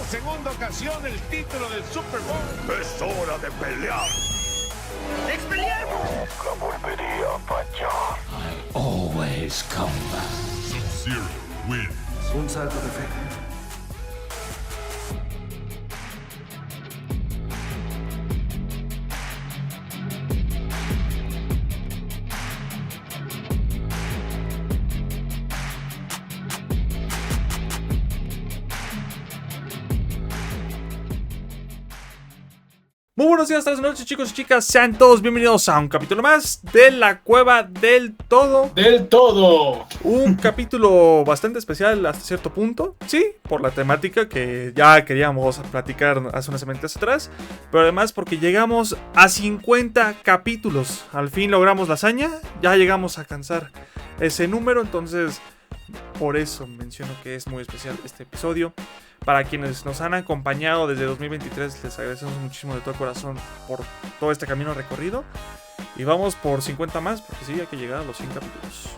segunda ocasión el título del Super Bowl. ¡Es hora de pelear! ¡Expelliarmus! Nunca volvería a fallar. I always come back. Sub-Zero wins. Un salto de fe. Muy buenos días, tardes, noches, chicos y chicas. Sean todos bienvenidos a un capítulo más de La Cueva del Todo. ¡Del todo! Un capítulo bastante especial hasta cierto punto. Sí, por la temática que ya queríamos platicar hace unas semanas atrás. Pero además porque llegamos a 50 capítulos. Al fin logramos la hazaña. Ya llegamos a alcanzar ese número. Entonces, por eso menciono que es muy especial este episodio. Para quienes nos han acompañado desde 2023, les agradecemos muchísimo de todo corazón por todo este camino recorrido. Y vamos por 50 más, porque sí, hay que llegar a los 100 capítulos.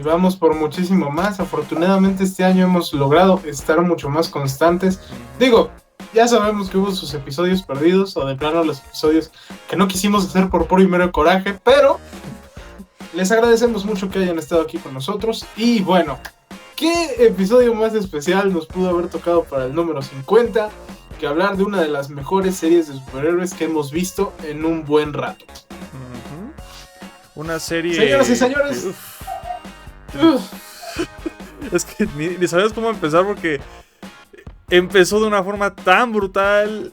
Vamos por muchísimo más. Afortunadamente este año hemos logrado estar mucho más constantes. Digo, ya sabemos que hubo sus episodios perdidos, o de plano los episodios que no quisimos hacer por puro y mero coraje, pero les agradecemos mucho que hayan estado aquí con nosotros. Y bueno, ¿qué episodio más especial nos pudo haber tocado para el número 50? Que hablar de una de las mejores series de superhéroes que hemos visto en un buen rato. Una serie... Señoras y señores... Es que ni sabes cómo empezar porque empezó de una forma tan brutal.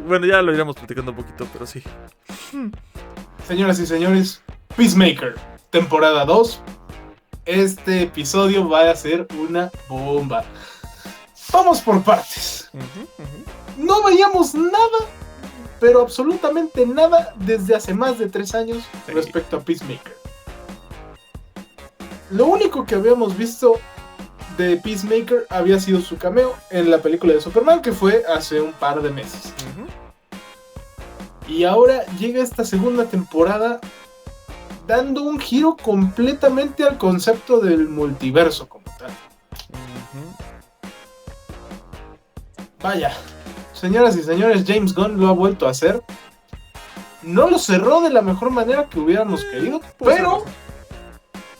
Bueno, ya lo iremos platicando un poquito, pero sí. Señoras y señores, Peacemaker, temporada 2. Este episodio va a ser una bomba. Vamos por partes. No veíamos nada, pero absolutamente nada desde hace más de 3 años respecto a Peacemaker. Lo único que habíamos visto de Peacemaker había sido su cameo en la película de Superman, que fue hace un par de meses. Y ahora llega esta segunda temporada dando un giro completamente al concepto del multiverso como tal. Vaya, señoras y señores, James Gunn lo ha vuelto a hacer. No lo cerró de la mejor manera que hubiéramos querido, pero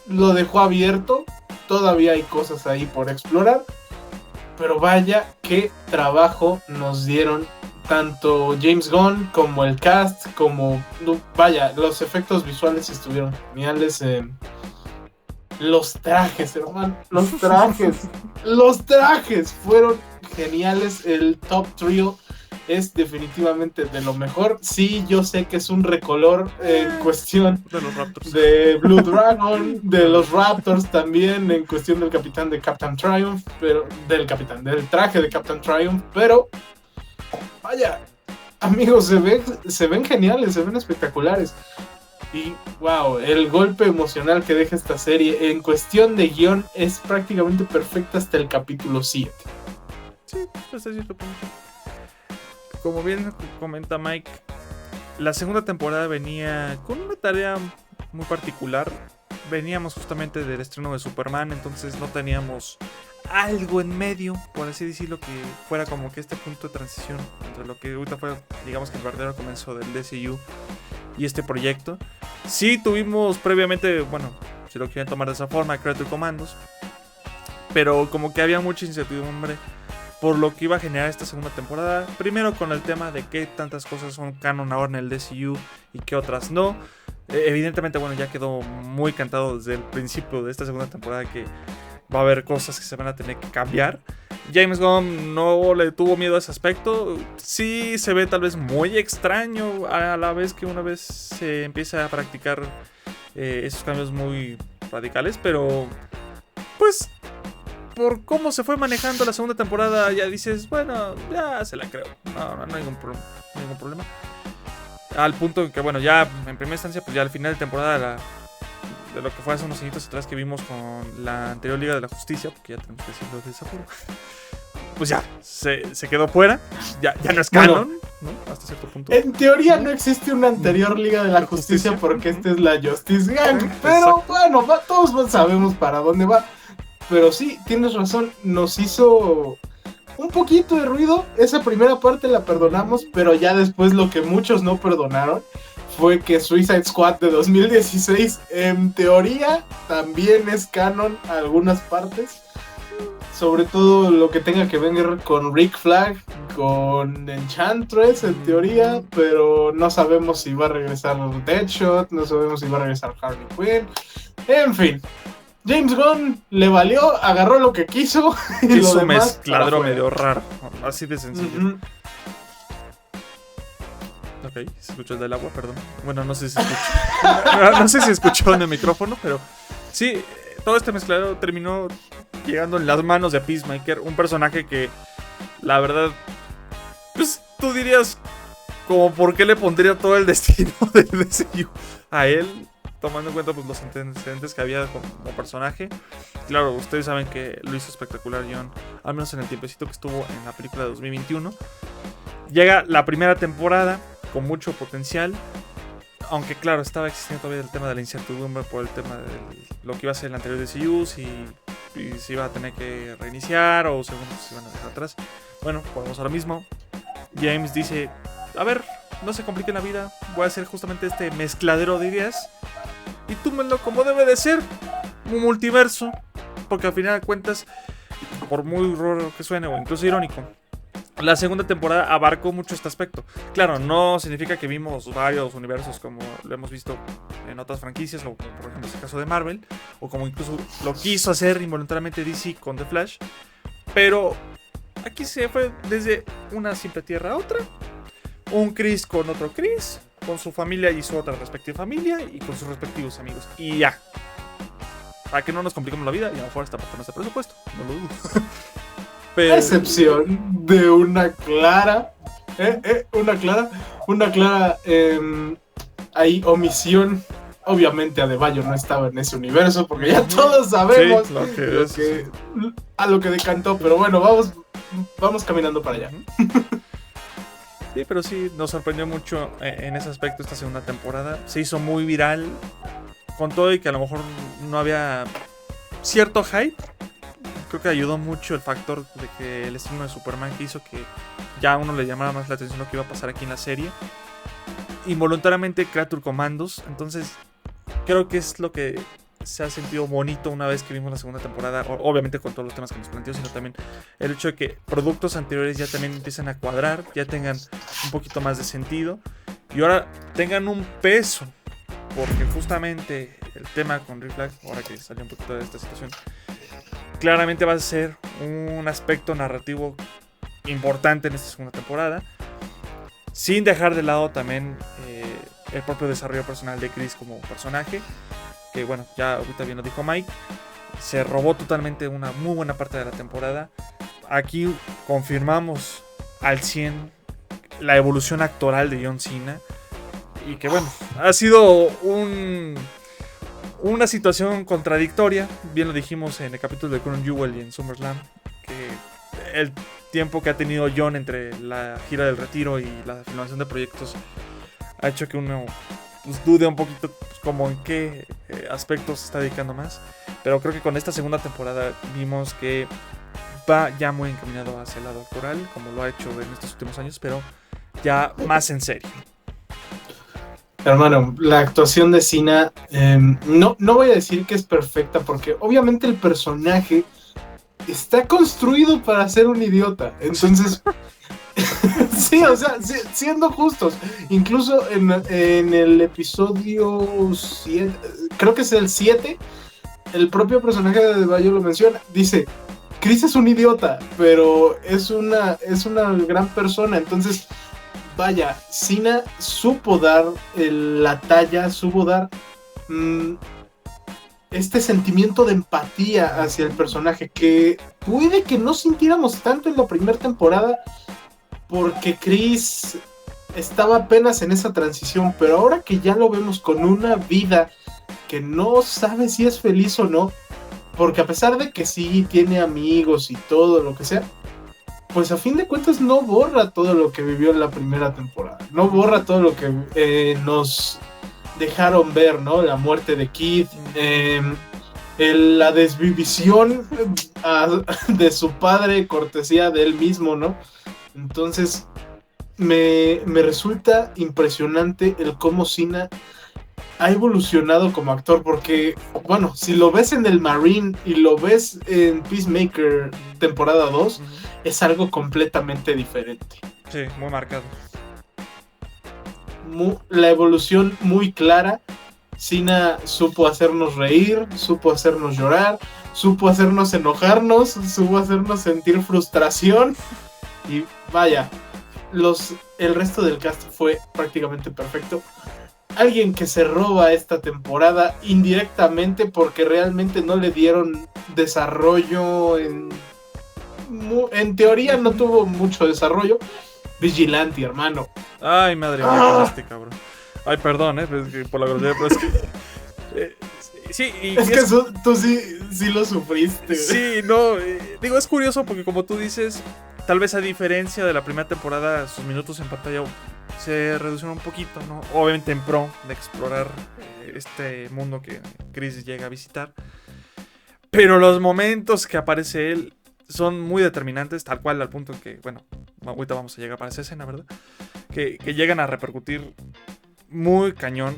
lo dejó abierto. Todavía hay cosas ahí por explorar. Pero vaya, qué trabajo nos dieron tanto James Gunn como el cast, como... Vaya, los efectos visuales estuvieron geniales. Los trajes, hermano. Los trajes fueron geniales. El top trio es definitivamente de lo mejor. Sí, yo sé que es un recolor en cuestión de los Raptors, de Blue Dragon, de los Raptors también, en cuestión del capitán de Captain Triumph, pero del traje de Captain Triumph, pero vaya, amigos, se ven geniales, se ven espectaculares. Y wow, el golpe emocional que deja esta serie en cuestión de guión es prácticamente perfecta hasta el capítulo 7. Sí, hasta cierto punto. Como bien comenta Mike, la segunda temporada venía con una tarea muy particular. Veníamos justamente del estreno de Superman, entonces no teníamos algo en medio, por así decirlo, que fuera como que este punto de transición entre lo que ahorita fue, digamos que el verdadero comienzo del DCU y este proyecto. Sí tuvimos previamente, bueno, si lo quieren tomar de esa forma, Creature Commandos, pero como que había mucha incertidumbre por lo que iba a generar esta segunda temporada. Primero con el tema de qué tantas cosas son canon ahora en el DCU y qué otras no. Evidentemente, bueno, ya quedó muy cantado desde el principio de esta segunda temporada que va a haber cosas que se van a tener que cambiar. James Gunn no le tuvo miedo a ese aspecto. Sí se ve tal vez muy extraño a la vez que una vez se empieza a practicar esos cambios muy radicales, pero pues por cómo se fue manejando la segunda temporada ya dices, bueno, ya se la creo, no hay ningún problema. Al punto que, bueno, ya en primera instancia, pues ya al final de temporada de lo que fue hace unos añitos atrás que vimos con la anterior Liga de la Justicia, porque ya tenemos que decirlo de esa forma, pues ya, se quedó fuera, ya no es canon, ¿no? Hasta cierto punto. En teoría no existe una anterior Liga de la Justicia porque esta es la Justice Gang, pero bueno, todos sabemos para dónde va. pero sí, tienes razón, nos hizo un poquito de ruido. Esa primera parte la perdonamos, pero ya después lo que muchos no perdonaron fue que Suicide Squad de 2016 en teoría también es canon a algunas partes, sobre todo lo que tenga que ver con Rick Flag, con Enchantress en teoría, pero no sabemos si va a regresar Deadshot, no sabemos si va a regresar Harley Quinn, en fin. James Gunn le valió, agarró lo que quiso y hizo lo un demás mezcladero medio raro, así de sencillo. Uh-huh. Ok, se escuchó el del agua, perdón. Bueno, no sé si se escuchó. No sé si escuchó en el micrófono, pero sí, todo este mezcladero terminó llegando en las manos de Peacemaker, un personaje que, la verdad, pues tú dirías, como por qué le pondría todo el destino del DCU a él, tomando en cuenta pues, los antecedentes que había como personaje. Claro, ustedes saben que lo hizo espectacular John, al menos en el tiempecito que estuvo en la película de 2021. Llega la primera temporada con mucho potencial, aunque claro, estaba existiendo todavía el tema de la incertidumbre por el tema de lo que iba a ser el anterior DCU, si se iba a tener que reiniciar o segundos se iban a dejar atrás. Bueno, volvemos a lo mismo. James dice, a ver, no se compliquen la vida, voy a hacer justamente este mezcladero de ideas y túmenlo como debe de ser, un multiverso, porque al final de cuentas, por muy raro que suene o incluso irónico, la segunda temporada abarcó mucho este aspecto. Claro, no significa que vimos varios universos como lo hemos visto en otras franquicias, o por ejemplo en el caso de Marvel, o como incluso lo quiso hacer involuntariamente DC con The Flash, pero aquí se fue desde una simple tierra a otra, un Chris con otro Chris, con su familia y su otra respectiva familia, y con sus respectivos amigos, y ya. Para que no nos compliquemos la vida, y a lo mejor hasta por nuestro presupuesto, no lo dudo. Pero... a excepción de una clara ahí omisión. Obviamente Adebayo no estaba en ese universo, porque ya todos sabemos sí, a lo que decantó, pero bueno, vamos caminando para allá. Sí, pero sí, nos sorprendió mucho en ese aspecto esta segunda temporada. Se hizo muy viral, con todo y que a lo mejor no había cierto hype. Creo que ayudó mucho el factor de que el estreno de Superman, que hizo que ya a uno le llamara más la atención lo que iba a pasar aquí en la serie. Involuntariamente Creature Commandos. Entonces creo que es lo que se ha sentido bonito una vez que vimos la segunda temporada. Obviamente con todos los temas que nos planteó, sino también el hecho de que productos anteriores ya también empiezan a cuadrar, ya tengan un poquito más de sentido y ahora tengan un peso. Porque justamente el tema con Rick Flag, ahora que salió un poquito de esta situación, claramente va a ser un aspecto narrativo importante en esta segunda temporada, sin dejar de lado también el propio desarrollo personal de Chris como personaje, que bueno, ya ahorita bien lo dijo Mike, se robó totalmente una muy buena parte de la temporada. Aquí confirmamos al 100 la evolución actoral de John Cena, y que bueno, ha sido una situación contradictoria. Bien lo dijimos en el capítulo de Crown Jewel y en SummerSlam, que el tiempo que ha tenido John entre la gira del retiro y la filmación de proyectos ha hecho que uno pues, dude un poquito pues, como en qué aspectos se está dedicando más. Pero creo que con esta segunda temporada vimos que va ya muy encaminado hacia el lado actoral, como lo ha hecho en estos últimos años, pero ya más en serio. Hermano, la actuación de Cena, no voy a decir que es perfecta, porque obviamente el personaje está construido para ser un idiota. Entonces, sí, o sea, siendo justos, incluso en el episodio 7, creo que es el 7, el propio personaje de Adebayo lo menciona, dice, Chris es un idiota, pero es una gran persona. Entonces, vaya, Cena supo dar la talla, supo dar este sentimiento de empatía hacia el personaje, que puede que no sintiéramos tanto en la primera temporada, porque Chris estaba apenas en esa transición, pero ahora que ya lo vemos con una vida que no sabe si es feliz o no, porque a pesar de que sí tiene amigos y todo lo que sea, pues a fin de cuentas no borra todo lo que vivió en la primera temporada, no borra todo lo que nos dejaron ver, ¿no? La muerte de Kid, la desvivisión de su padre, cortesía de él mismo, ¿no? Entonces, me resulta impresionante el cómo Cena ha evolucionado como actor, porque, bueno, si lo ves en el Marine y lo ves en Peacemaker temporada 2, es algo completamente diferente. Sí, muy marcado. La evolución muy clara. Cena supo hacernos reír, supo hacernos llorar, supo hacernos enojarnos, supo hacernos sentir frustración. Y vaya, el resto del cast fue prácticamente perfecto. Alguien que se roba esta temporada indirectamente porque realmente no le dieron desarrollo. En teoría no tuvo mucho desarrollo. Vigilante, hermano. Ay, madre mía, con este cabrón. Ay, perdón, es que por la grosería, pero es que... sí, y es que tú sí lo sufriste. Sí, no, digo, es curioso porque como tú dices, tal vez a diferencia de la primera temporada, sus minutos en pantalla se reducieron un poquito, ¿no? Obviamente en pro de explorar este mundo que Chris llega a visitar. Pero los momentos que aparece él son muy determinantes, tal cual al punto que, bueno, ahorita vamos a llegar para esa escena, ¿verdad? Que llegan a repercutir muy cañón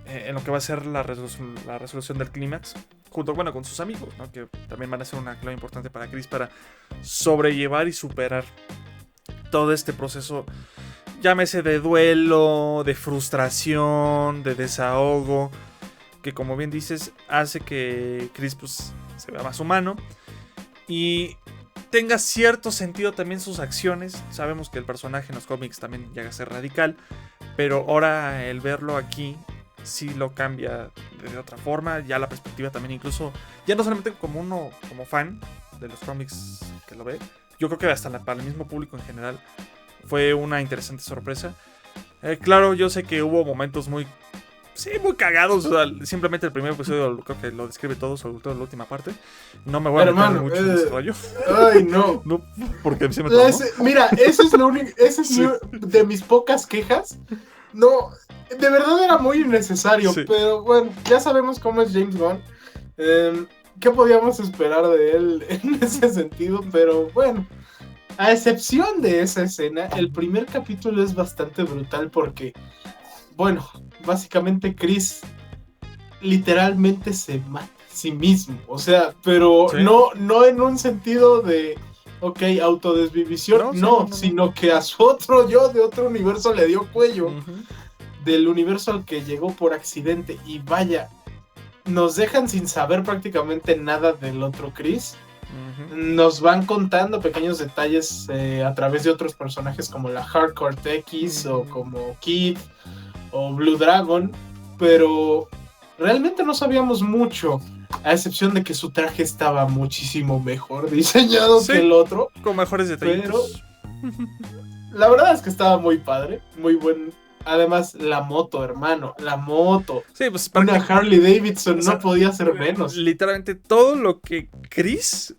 en lo que va a ser la resolución del clímax, junto, bueno, con sus amigos, ¿no? Que también van a ser una clave importante para Chris para sobrellevar y superar todo este proceso, llámese de duelo, de frustración, de desahogo, que como bien dices, hace que Chris pues, se vea más humano y tenga cierto sentido también sus acciones. Sabemos que el personaje en los cómics también llega a ser radical, pero ahora el verlo aquí sí lo cambia de otra forma, ya la perspectiva también, incluso ya no solamente como fan de los cómics que lo ve, yo creo que hasta para el mismo público en general fue una interesante sorpresa. Claro, yo sé que hubo momentos muy cagados, o sea, simplemente el primer episodio creo que lo describe todo, sobre todo la última parte. No me voy a meter mucho en ese rollo. Ay, no. No, porque se me tomó. Mira, eso es lo único, de mis pocas quejas. No, de verdad era muy innecesario, pero bueno, ya sabemos cómo es James Gunn. ¿Qué podíamos esperar de él en ese sentido? Pero bueno, a excepción de esa escena, el primer capítulo es bastante brutal porque, bueno, básicamente Chris literalmente se mata a sí mismo, o sea, pero no en un sentido de autodesvivisión, no, sino que a su otro yo de otro universo le dio cuello, del universo al que llegó por accidente. Y vaya, nos dejan sin saber prácticamente nada del otro Chris. Nos van contando pequeños detalles a través de otros personajes como la Hardcore X o como Kid o Blue Dragon, pero realmente no sabíamos mucho, a excepción de que su traje estaba muchísimo mejor diseñado que el otro, con mejores detalles. Pero la verdad es que estaba muy padre, muy buen. Además, la moto, hermano, la moto. Sí, pues una Harley Davidson, o sea, no podía ser menos. Literalmente todo lo que Chris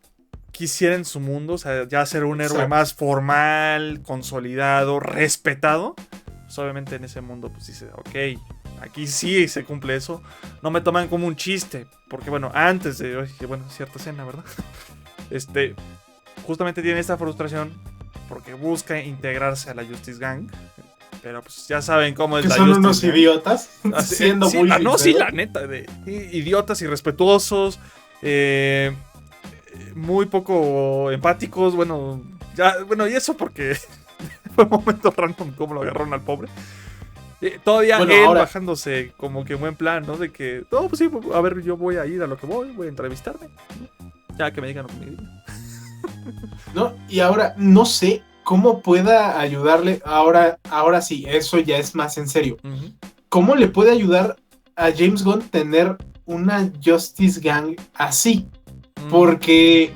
quisiera en su mundo, o sea, ya ser un héroe más formal, consolidado, respetado. Pues obviamente en ese mundo pues dice, ok, aquí sí se cumple eso. No me toman como un chiste, porque bueno, antes de, cierta escena, ¿verdad? Justamente tiene esta frustración porque busca integrarse a la Justice Gang. Pero pues ya saben cómo es la Justice Gang. Que son unos idiotas, siendo muy sincero. No, sí, la neta, idiotas, irrespetuosos, muy poco empáticos, y eso porque fue un momento random como lo agarraron al pobre. Todavía él ahora, bajándose como que en buen plan, ¿no? De que, no, pues sí, a ver, yo voy a ir a lo que voy a entrevistarme, ¿no? Ya que me digan lo que me digan. No, y ahora no sé cómo pueda ayudarle, ahora sí, eso ya es más en serio. ¿Cómo le puede ayudar a James Gunn tener una Justice Gang así? Porque,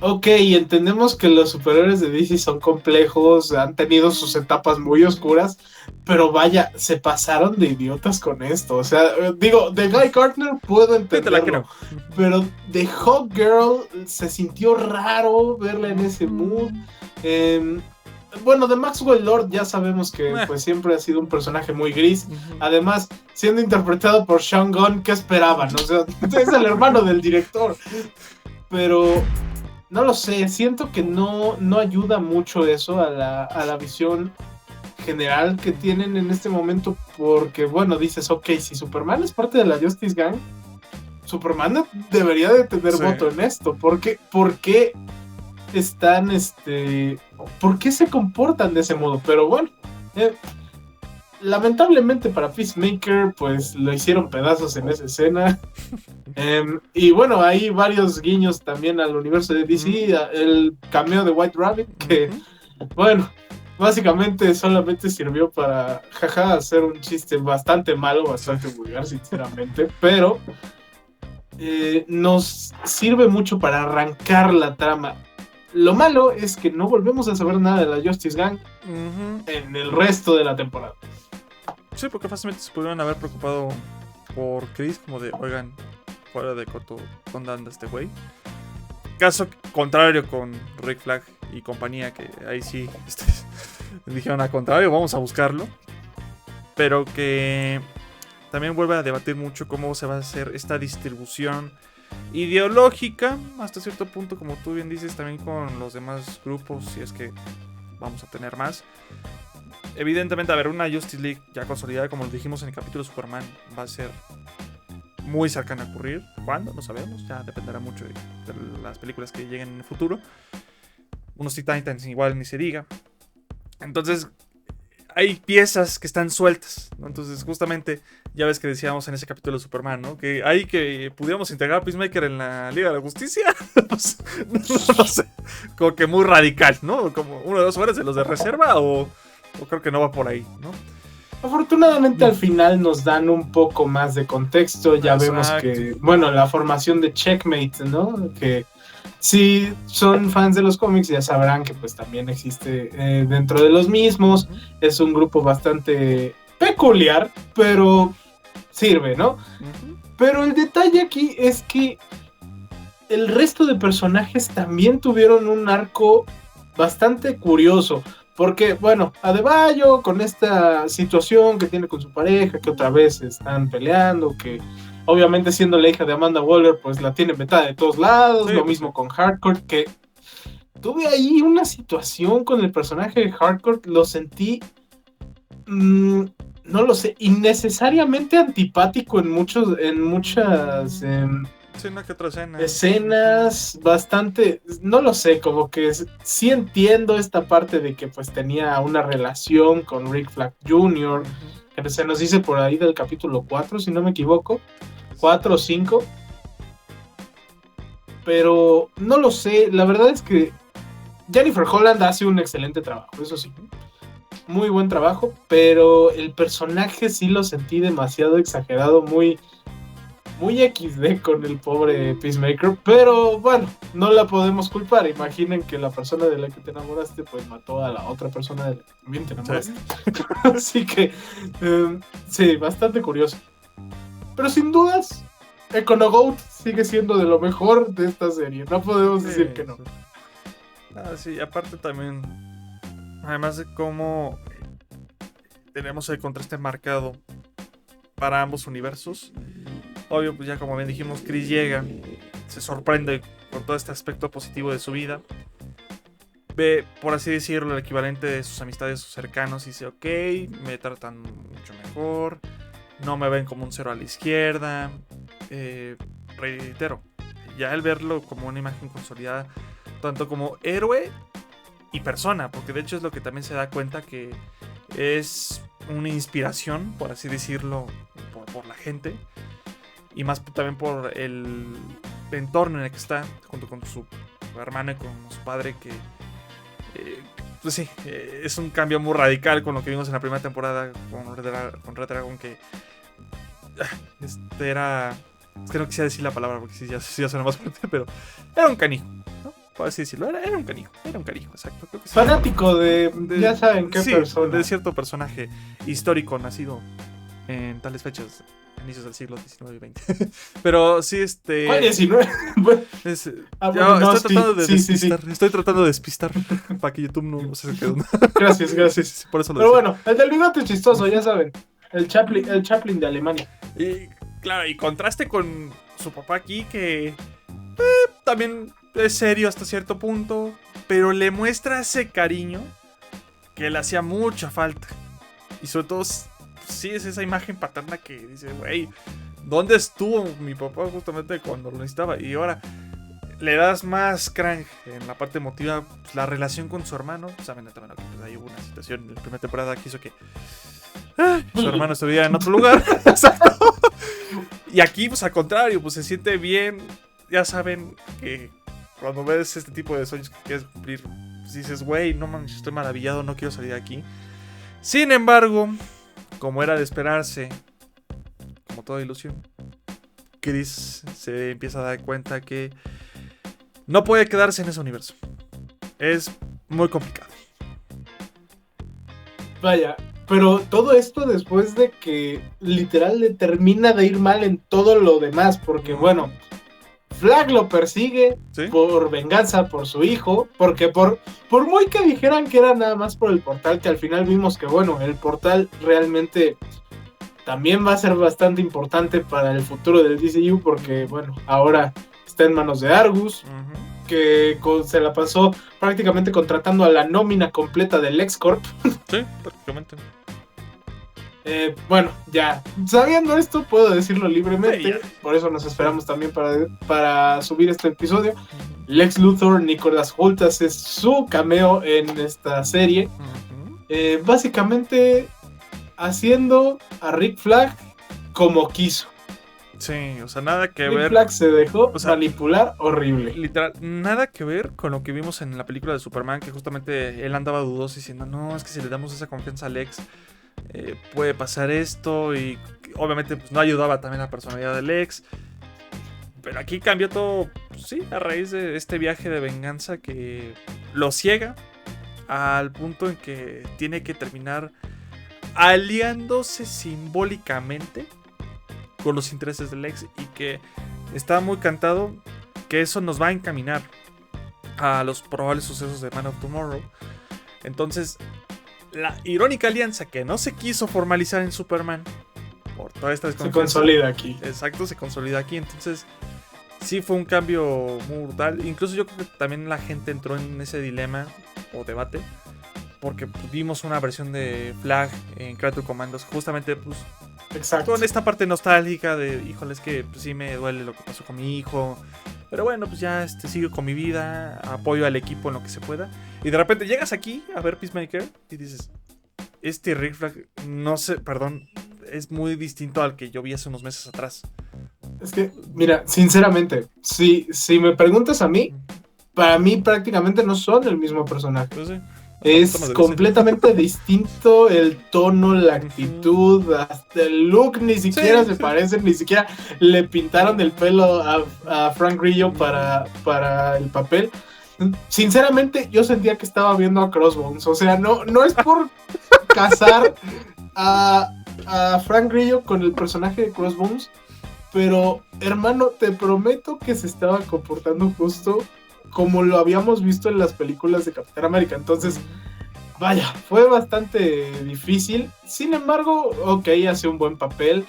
entendemos que los superhéroes de DC son complejos, han tenido sus etapas muy oscuras, pero vaya, se pasaron de idiotas con esto. O sea, digo, de Guy Gardner puedo entenderlo, pero de Hawkgirl se sintió raro verla en ese mood. bueno, de Maxwell Lord ya sabemos que pues siempre ha sido un personaje muy gris. Además, siendo interpretado por Sean Gunn, ¿qué esperaban? O sea, es el hermano del director. Pero no lo sé, siento que no ayuda mucho eso a la visión general que tienen en este momento, porque bueno, dices, ok, si Superman es parte de la Justice Gang, Superman debería de tener voto en esto. ¿Por qué están, por qué se comportan de ese modo? Pero bueno, lamentablemente para Peacemaker, pues lo hicieron pedazos en esa escena. Y bueno, hay varios guiños también al universo de DC, el cameo de White Rabbit, que bueno, básicamente solamente sirvió para hacer un chiste bastante malo, bastante vulgar, sinceramente, pero nos sirve mucho para arrancar la trama. Lo malo es que no volvemos a saber nada de la Justice Gang en el resto de la temporada. Sí, porque fácilmente se pudieron haber preocupado por Chris, como de, oigan, fuera de corto, ¿dónde anda este güey? Caso contrario con Rick Flag y compañía, que ahí sí dijeron al contrario, vamos a buscarlo. Pero que también vuelve a debatir mucho cómo se va a hacer esta distribución ideológica, hasta cierto punto, como tú bien dices, también con los demás grupos, si es que vamos a tener más. Evidentemente, a ver, una Justice League ya consolidada, como lo dijimos en el capítulo de Superman, va a ser muy cercana a ocurrir. ¿Cuándo? No sabemos, ya dependerá mucho de las películas que lleguen en el futuro. Unos Teen Titans igual ni se diga. Entonces, hay piezas que están sueltas, ¿no? Entonces, justamente, ya ves que decíamos en ese capítulo de Superman, ¿no? Que ahí que pudiéramos integrar a Peacemaker en la Liga de la Justicia. Pues, no sé, como que muy radical, ¿no? Como uno de los jugadores de los de reserva o creo que no va por ahí, ¿no? Afortunadamente al final nos dan un poco más de contexto. Ya vemos que, bueno, la formación de Checkmate, ¿no? Que si son fans de los cómics ya sabrán que pues también existe dentro de los mismos. Es un grupo bastante peculiar, pero sirve, ¿no? Pero el detalle aquí es que el resto de personajes también tuvieron un arco bastante curioso. Porque, bueno, Adebayo con esta situación que tiene con su pareja, que otra vez están peleando, que obviamente siendo la hija de Amanda Waller, pues la tiene vetada de todos lados. Sí, lo mismo con Hardcore, que tuve ahí una situación con el personaje de Hardcore, lo sentí, no lo sé, innecesariamente antipático en muchas... Sí, una que otra escena. Escenas bastante, no lo sé, como que sí entiendo esta parte de que pues tenía una relación con Rick Flag Jr., que se nos dice por ahí del capítulo 4, si no me equivoco, 4 o 5, pero no lo sé, la verdad es que Jennifer Holland hace un excelente trabajo, eso sí, muy buen trabajo, pero el personaje sí lo sentí demasiado exagerado, muy XD con el pobre Peacemaker, pero bueno, no la podemos culpar. Imaginen que la persona de la que te enamoraste pues mató a la otra persona de la que también te enamoraste. Sí. Así que sí, bastante curioso. Pero sin dudas, Econo Goat sigue siendo de lo mejor de esta serie. No podemos decir que no. Sí, aparte también, además de cómo tenemos el contraste marcado para ambos universos. Obvio, pues ya como bien dijimos, Chris llega, se sorprende con todo este aspecto positivo de su vida, ve, por así decirlo, el equivalente de sus amistades, sus cercanos, y dice, ok, me tratan mucho mejor, no me ven como un cero a la izquierda. Reitero, ya el verlo como una imagen consolidada, tanto como héroe y persona, porque de hecho es lo que también se da cuenta que es una inspiración, por así decirlo, por la gente. Y más también por el entorno en el que está, junto con su hermana y con su padre, que pues sí, es un cambio muy radical con lo que vimos en la primera temporada con Red Dragon, que era... Es que no quisiera decir la palabra porque sí, ya suena más fuerte, pero era un canijo, ¿no? Por así decirlo, era un canijo, exacto. Creo que sí. Fanático de ya saben qué sí, persona. De cierto personaje histórico nacido en tales fechas inicios del siglo XIX y XX. Pero sí, ¿Cuál 19? Bueno, es, bueno, yo no, estoy tratando de sí. despistar. Estoy tratando de despistar para que YouTube no se quede. Gracias. Sí, por eso lo Pero decía. bueno, el del bigote chistoso, ya saben. El Chaplin de Alemania. Y claro, y contraste con su papá aquí, que también es serio hasta cierto punto, pero le muestra ese cariño que le hacía mucha falta. Y sobre todo, sí es esa imagen paterna que dice, güey, ¿dónde estuvo mi papá justamente cuando lo necesitaba? Y ahora le das más crank en la parte emotiva, pues, la relación con su hermano. Saben también que pues, ahí hubo una situación en la primera temporada que hizo que su hermano estuviera en otro lugar. Exacto. Y aquí, pues al contrario, pues se siente bien. Ya saben que cuando ves este tipo de sueños que quieres cumplir, pues dices, güey, no manches, estoy maravillado, no quiero salir de aquí. Sin embargo, como era de esperarse, como toda ilusión, Chris se empieza a dar cuenta que no puede quedarse en ese universo. Es muy complicado. Vaya, pero todo esto después de que literal le termina de ir mal en todo lo demás, porque bueno, Flag lo persigue, ¿sí?, por venganza por su hijo, porque por muy que dijeran que era nada más por el portal, que al final vimos que bueno, el portal realmente también va a ser bastante importante para el futuro del DCU, porque bueno, ahora está en manos de Argus, que se la pasó prácticamente contratando a la nómina completa del LexCorp. Sí, prácticamente. Bueno, ya sabiendo esto puedo decirlo libremente, por eso nos esperamos también para subir este episodio. Lex Luthor, Nicholas Hoult hace su cameo en esta serie, básicamente haciendo a Rick Flag como quiso. Sí, o sea, nada que Rick ver. Flag se dejó manipular horrible. Literal, nada que ver con lo que vimos en la película de Superman, que justamente él andaba dudoso diciendo, no, es que si le damos esa confianza a Lex, puede pasar esto, y obviamente pues, no ayudaba también la personalidad de Lex. Pero aquí cambió todo, pues, sí, a raíz de este viaje de venganza que lo ciega al punto en que tiene que terminar aliándose simbólicamente con los intereses de Lex, y que está muy cantado que eso nos va a encaminar a los probables sucesos de Man of Tomorrow. Entonces, la irónica alianza que no se quiso formalizar en Superman por toda esta desconfianza, se consolida aquí. Exacto, se consolida aquí. Entonces, sí fue un cambio muy brutal. Incluso yo creo que también la gente entró en ese dilema o debate, porque vimos una versión de Flag en Creature Commandos, justamente pues exacto, con esta parte nostálgica de, híjole, es que pues, sí me duele lo que pasó con mi hijo, pero bueno, pues ya sigo con mi vida, apoyo al equipo en lo que se pueda. Y de repente llegas aquí a ver Peacemaker y dices, este Rick Flag, no sé, perdón, es muy distinto al que yo vi hace unos meses atrás. Es que, mira, sinceramente, si me preguntas a mí, para mí prácticamente no son el mismo personaje. Pues sí. Es completamente distinto el tono, la actitud, hasta el look ni siquiera se parecen, ni siquiera le pintaron el pelo a Frank Grillo para el papel. Sinceramente, yo sentía que estaba viendo a Crossbones. O sea, no es por casar a Frank Grillo con el personaje de Crossbones, pero hermano, te prometo que se estaba comportando justo como lo habíamos visto en las películas de Capitán América. Entonces, vaya, fue bastante difícil. Sin embargo, ok, hace un buen papel.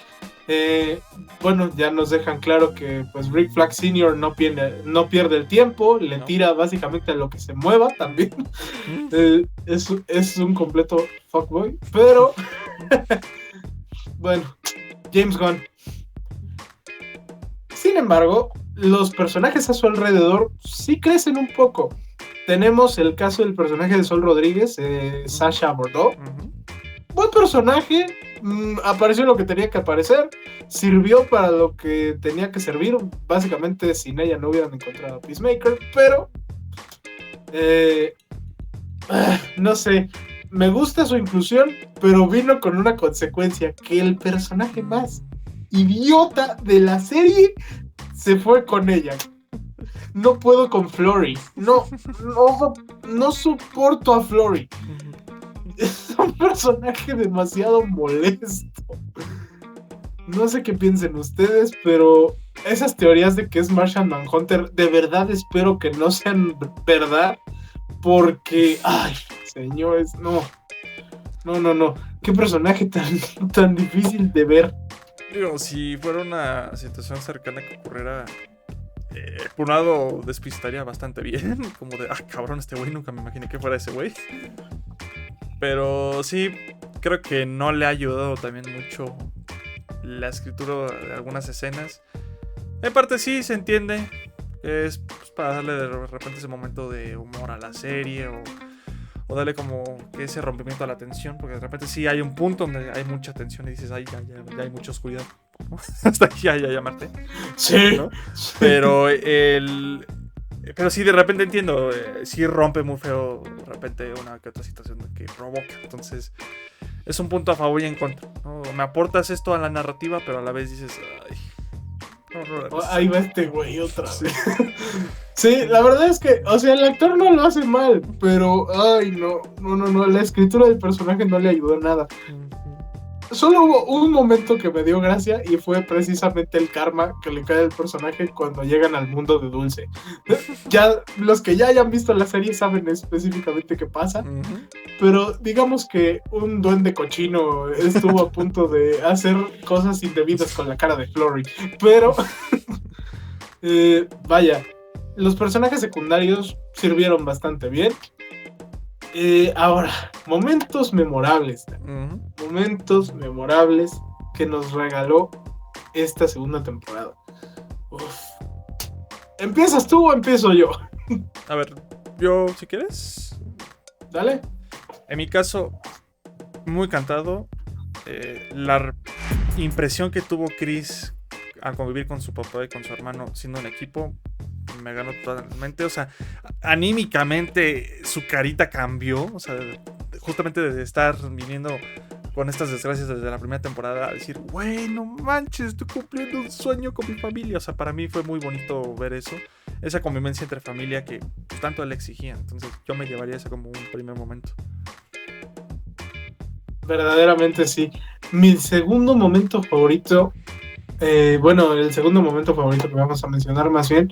Bueno, ya nos dejan claro que pues Rick Flag Sr. no pierde el tiempo, le tira básicamente a lo que se mueva también. Es un completo fuckboy, pero bueno, James Gunn. Sin embargo, los personajes a su alrededor sí crecen un poco. Tenemos el caso del personaje de Sol Rodríguez, Sasha Bordeaux. Buen personaje, apareció lo que tenía que aparecer, sirvió para lo que tenía que servir. Básicamente sin ella no hubieran encontrado a Peacemaker, pero no sé, me gusta su inclusión, pero vino con una consecuencia, que el personaje más idiota de la serie se fue con ella. No puedo con Florrie. No soporto a Florrie. Es un personaje demasiado molesto. no sé qué piensen ustedes, pero esas teorías de que es Martian Manhunter, de verdad espero que no sean verdad, porque, ay, señores, no. Qué personaje tan difícil de ver. Digo, si fuera una situación cercana que ocurriera, por un lado despistaría bastante bien, como de, cabrón, este güey, nunca me imaginé que fuera ese güey. Pero sí, creo que no le ha ayudado también mucho la escritura de algunas escenas. En parte sí se entiende, es pues, para darle de repente ese momento de humor a la serie o darle como que ese rompimiento a la tensión, porque de repente sí hay un punto donde hay mucha tensión y dices, ay, ya hay mucha oscuridad, ¿no? Hasta aquí ya llamarte. Sí. ¿No? Pero sí, de repente entiendo, sí rompe muy feo de repente una que otra situación que provoca. Entonces, es un punto a favor y en contra, ¿no? Me aportas esto a la narrativa, pero a la vez dices, ay, no, ahí va este güey otra vez. Sí, la verdad es que, o sea, el actor no lo hace mal, pero, ay, no, la escritura del personaje no le ayudó en nada. Solo hubo un momento que me dio gracia y fue precisamente el karma que le cae al personaje cuando llegan al mundo de Dulce. Ya, los que ya hayan visto la serie saben específicamente qué pasa, pero digamos que un duende cochino estuvo a punto de hacer cosas indebidas con la cara de Flory, pero vaya, los personajes secundarios sirvieron bastante bien. Ahora, momentos memorables. Momentos memorables que nos regaló esta segunda temporada. Uf. ¿Empiezas tú o empiezo yo? A ver, yo, si quieres. Dale. En mi caso, muy cantado. La impresión que tuvo Chris al convivir con su papá y con su hermano siendo un equipo me ganó totalmente. O sea, anímicamente su carita cambió. O sea, justamente de estar viniendo con estas desgracias desde la primera temporada a decir, güey, no manches, estoy cumpliendo un sueño con mi familia. O sea, para mí fue muy bonito ver eso. Esa convivencia entre familia que tanto él exigía. Entonces yo me llevaría eso como un primer momento. Verdaderamente sí. Mi segundo momento favorito, el segundo momento favorito que vamos a mencionar más bien,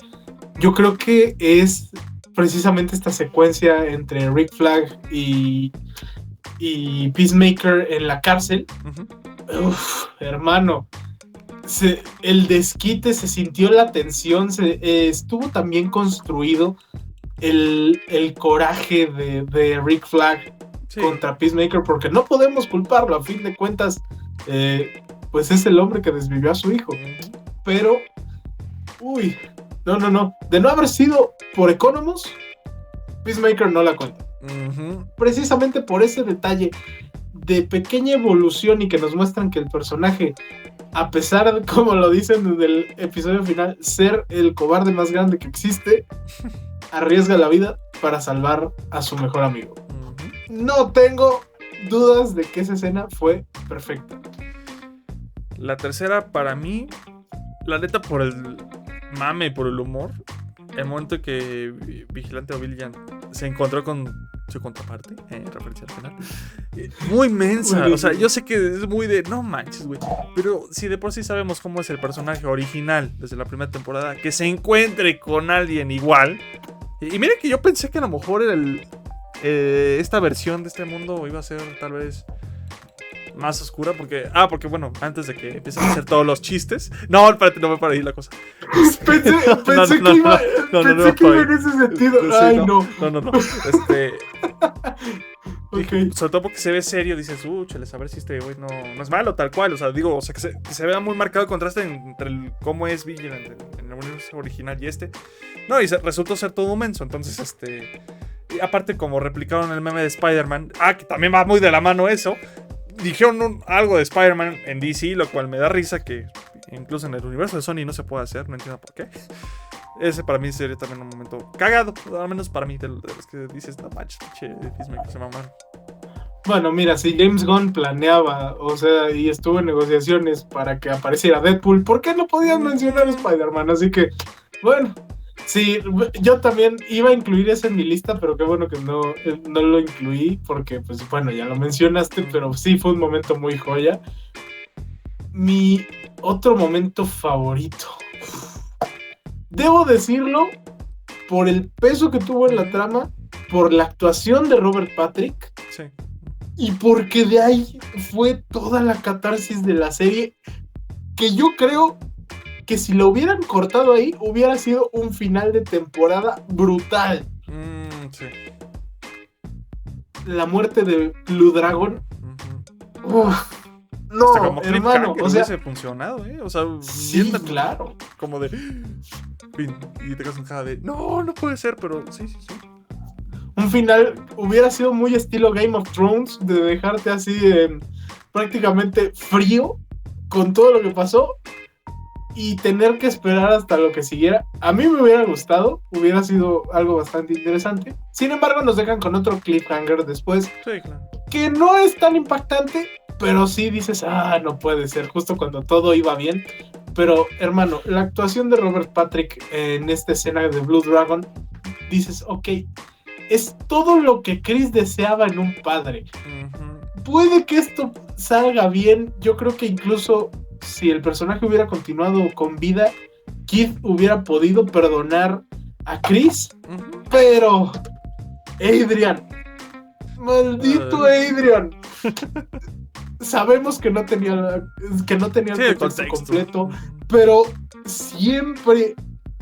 yo creo que es precisamente esta secuencia entre Rick Flag y Peacemaker en la cárcel. Uf, hermano, el desquite, se sintió la tensión, estuvo también construido el coraje de Rick Flag contra Peacemaker, porque no podemos culparlo, a fin de cuentas, pues es el hombre que desvivió a su hijo. Pero, no, de no haber sido por Economos, Peacemaker no la cuenta. Precisamente por ese detalle de pequeña evolución y que nos muestran que el personaje, a pesar de, como lo dicen desde el episodio final, ser el cobarde más grande que existe, arriesga la vida para salvar a su mejor amigo. No tengo dudas de que esa escena fue perfecta. La tercera, para mí, la neta, por el mame, por el humor, el momento que Vigilante O'Billion se encontró con su contraparte, referencia al final, muy mensa. O sea, yo sé que es muy de no manches, güey, pero si de por sí sabemos cómo es el personaje original desde la primera temporada, que se encuentre con alguien igual. Y miren que yo pensé que a lo mejor esta versión de este mundo iba a ser tal vez más oscura, porque bueno, antes de que empiecen a hacer todos los chistes. No, espérate, no me para ahí la cosa. Pensé que iba en ese sentido. Ay, no. Okay. Sobre todo porque se ve serio, dices, chales, a ver si este güey no es malo, tal cual. O sea, digo, que se vea muy marcado el contraste entre cómo es Vigilante en el universo original y este. No, y resultó ser todo un menso. Entonces, y aparte, como replicaron el meme de Spider-Man, que también va muy de la mano eso. Dijeron algo de Spider-Man en DC, lo cual me da risa que incluso en el universo de Sony no se puede hacer, no entiendo por qué. Ese para mí sería también un momento cagado, al menos para mí, de los que dices, no manches, se mamaron. Bueno, mira, si James Gunn planeaba, o sea, y estuvo en negociaciones para que apareciera Deadpool, ¿por qué no podían mencionar a Spider-Man? Así que, bueno, sí, yo también iba a incluir eso en mi lista, pero qué bueno que no lo incluí, porque, pues, bueno, ya lo mencionaste, pero sí fue un momento muy joya. Mi otro momento favorito. Debo decirlo, por el peso que tuvo en la trama, por la actuación de Robert Patrick, Sí. y porque de ahí fue toda la catarsis de la serie, que yo creo que si lo hubieran cortado ahí, hubiera sido un final de temporada brutal. Sí. La muerte de Blue Dragon. Ujú. Uf, no, Hasta como hermano, cliffhanger o sea, hubiese funcionado, ¿eh? O sea, sí, bien claro. como de... Y te quedas en cara de... No puede ser, pero sí. Un final hubiera sido muy estilo Game of Thrones, de dejarte así prácticamente frío con todo lo que pasó y tener que esperar hasta lo que siguiera. A mí me hubiera gustado, hubiera sido algo bastante interesante. Sin embargo, nos dejan con otro cliffhanger después, Sí, claro. que no es tan impactante, pero sí dices, no puede ser, justo cuando todo iba bien. Pero, hermano, la actuación de Robert Patrick en esta escena de Blue Dragon, dices, ok, es todo lo que Chris deseaba en un padre. Ujú. Puede que esto salga bien. Yo creo que incluso si el personaje hubiera continuado con vida, Keith hubiera podido perdonar a Chris, Ujú. pero Adrian, maldito Adrian, sabemos que no tenía Sí, el el contexto contexto. completo, pero siempre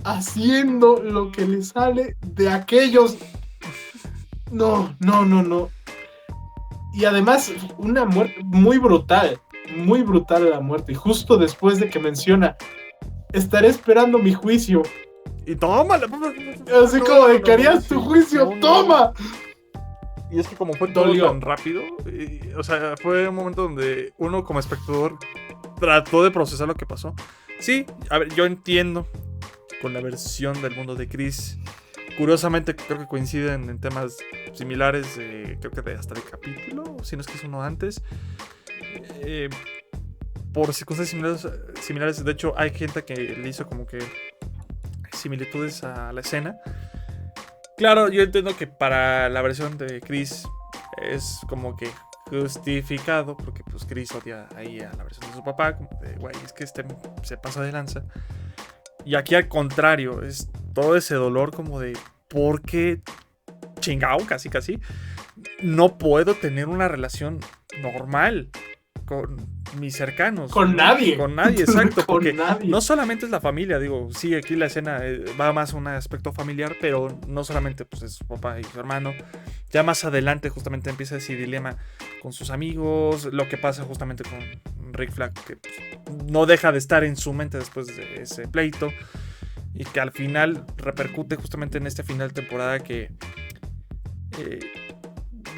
haciendo lo que le sale de aquellos. No. Y además, una muerte muy brutal la muerte. Y justo después de que menciona, estaré esperando mi juicio. Y toma. Así como de, ¿querías tu juicio? No. ¡Toma! Y es que como fue todo Dolió. tan rápido, o sea, fue un momento donde uno como espectador trató de procesar lo que pasó. Sí, a ver, yo entiendo con la versión del mundo de Chris. Curiosamente creo que coinciden en temas similares, creo que hasta de capítulo, si no es que es uno antes. Por circunstancias similares, de hecho hay gente que le hizo como que similitudes a la escena. Claro, yo entiendo que para la versión de Chris es como que justificado, porque pues Chris odia ahí a la versión de su papá, como de, güey, es que se pasa de lanza. Y aquí al contrario, es todo ese dolor como de, ¿por qué chingao, casi, no puedo tener una relación normal con mis cercanos? Con nadie. Con nadie, exacto. Con Porque nadie. no solamente es la familia, digo, sí, aquí la escena va más a un aspecto familiar, pero no solamente pues, es su papá y su hermano. Ya más adelante justamente empieza ese dilema con sus amigos, lo que pasa justamente con Rick Flag, que pues, no deja de estar en su mente después de ese pleito, y que al final repercute justamente en este final de temporada que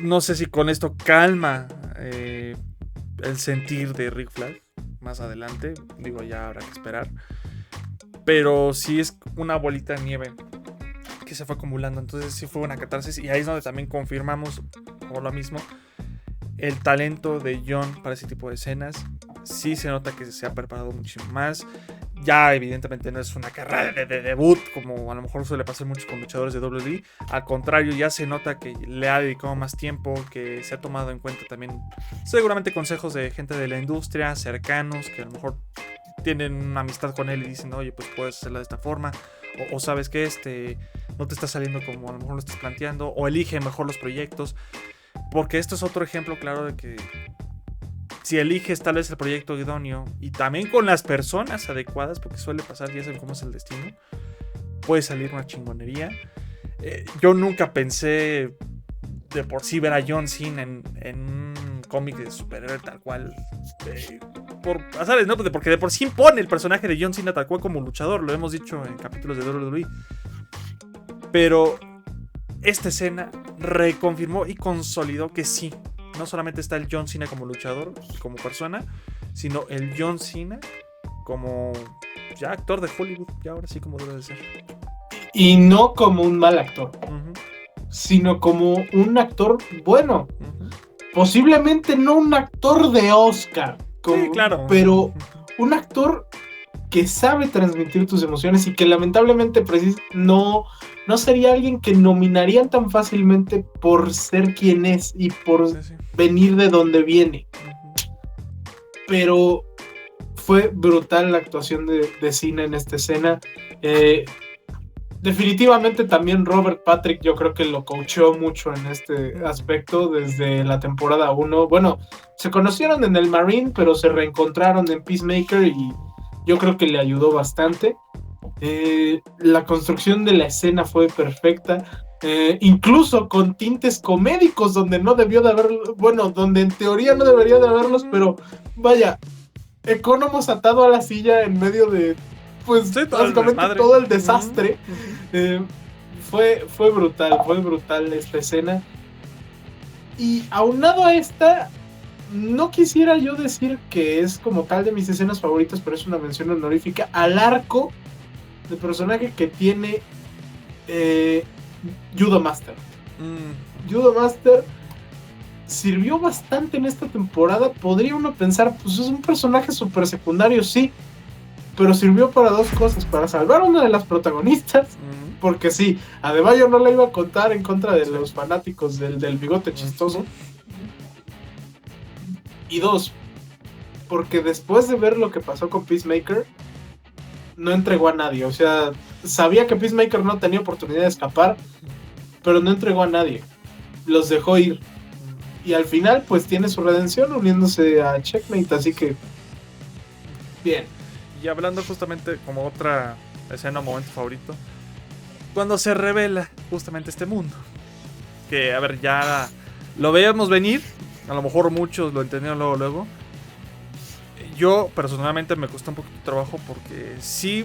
no sé si con esto calma el sentir de Rick Flag más adelante, digo, ya habrá que esperar, pero sí es una bolita de nieve que se fue acumulando, entonces sí fue una catarsis, y ahí es donde también confirmamos, como lo mismo, el talento de John para ese tipo de escenas. Sí se nota que se ha preparado muchísimo más. Ya evidentemente no es una carrera de debut como a lo mejor suele pasar mucho con luchadores de WWE. Al contrario, ya se nota que le ha dedicado más tiempo, que se ha tomado en cuenta también seguramente consejos de gente de la industria, cercanos, que a lo mejor tienen una amistad con él y dicen, oye, pues puedes hacerla de esta forma, o sabes que no te está saliendo como a lo mejor lo estás planteando, o elige mejor los proyectos, porque esto es otro ejemplo claro de que si eliges tal vez el proyecto idóneo y también con las personas adecuadas, porque suele pasar, ya saben cómo es el destino, puede salir una chingonería. Yo nunca pensé de por sí ver a John Cena en un cómic de superhéroe tal cual, por azares, ¿no? Porque de por sí impone el personaje de John Cena tal cual como luchador, lo hemos dicho en capítulos de WWE. Pero esta escena reconfirmó y consolidó que sí, no solamente está el John Cena como luchador, como persona, sino el John Cena como ya actor de Hollywood, ya ahora sí como debe de ser. Y no como un mal actor, Uh-huh. sino como un actor bueno. Uh-huh. Posiblemente no un actor de Oscar, Sí, claro. pero un actor que sabe transmitir tus emociones y que lamentablemente no sería alguien que nominarían tan fácilmente por ser quien es y por Sí. venir de donde viene. Uh-huh. Pero fue brutal la actuación de Cena en esta escena. Definitivamente también Robert Patrick yo creo que lo coacheó mucho en este aspecto desde la temporada 1. Bueno, se conocieron en el Marine, pero se reencontraron en Peacemaker y yo creo que le ayudó bastante. La construcción de la escena fue perfecta, incluso con tintes comédicos donde no debió de haber, bueno, donde en teoría no debería de haberlos, pero vaya, Economos atado a la silla en medio de, pues, sí, básicamente todo el desastre. Fue brutal esta escena. Y aunado a esta, no quisiera yo decir que es como tal de mis escenas favoritas, pero es una mención honorífica al arco de personaje que tiene Judo Master. Judo Master sirvió bastante en esta temporada. Podría uno pensar, pues es un personaje súper secundario, sí, pero sirvió para dos cosas: para salvar a una de las protagonistas, porque sí, Adebayo no la iba a contar en contra de los fanáticos del bigote chistoso, y dos, porque después de ver lo que pasó con Peacemaker, no entregó a nadie. O sea, sabía que Peacemaker no tenía oportunidad de escapar, pero no entregó a nadie, los dejó ir, y al final pues tiene su redención uniéndose a Checkmate, así que bien. Y hablando justamente como otra escena o momento favorito, cuando se revela justamente este mundo, que a ver, ya lo veíamos venir, a lo mejor muchos lo entendieron luego. Yo personalmente me costó un poquito de trabajo porque sí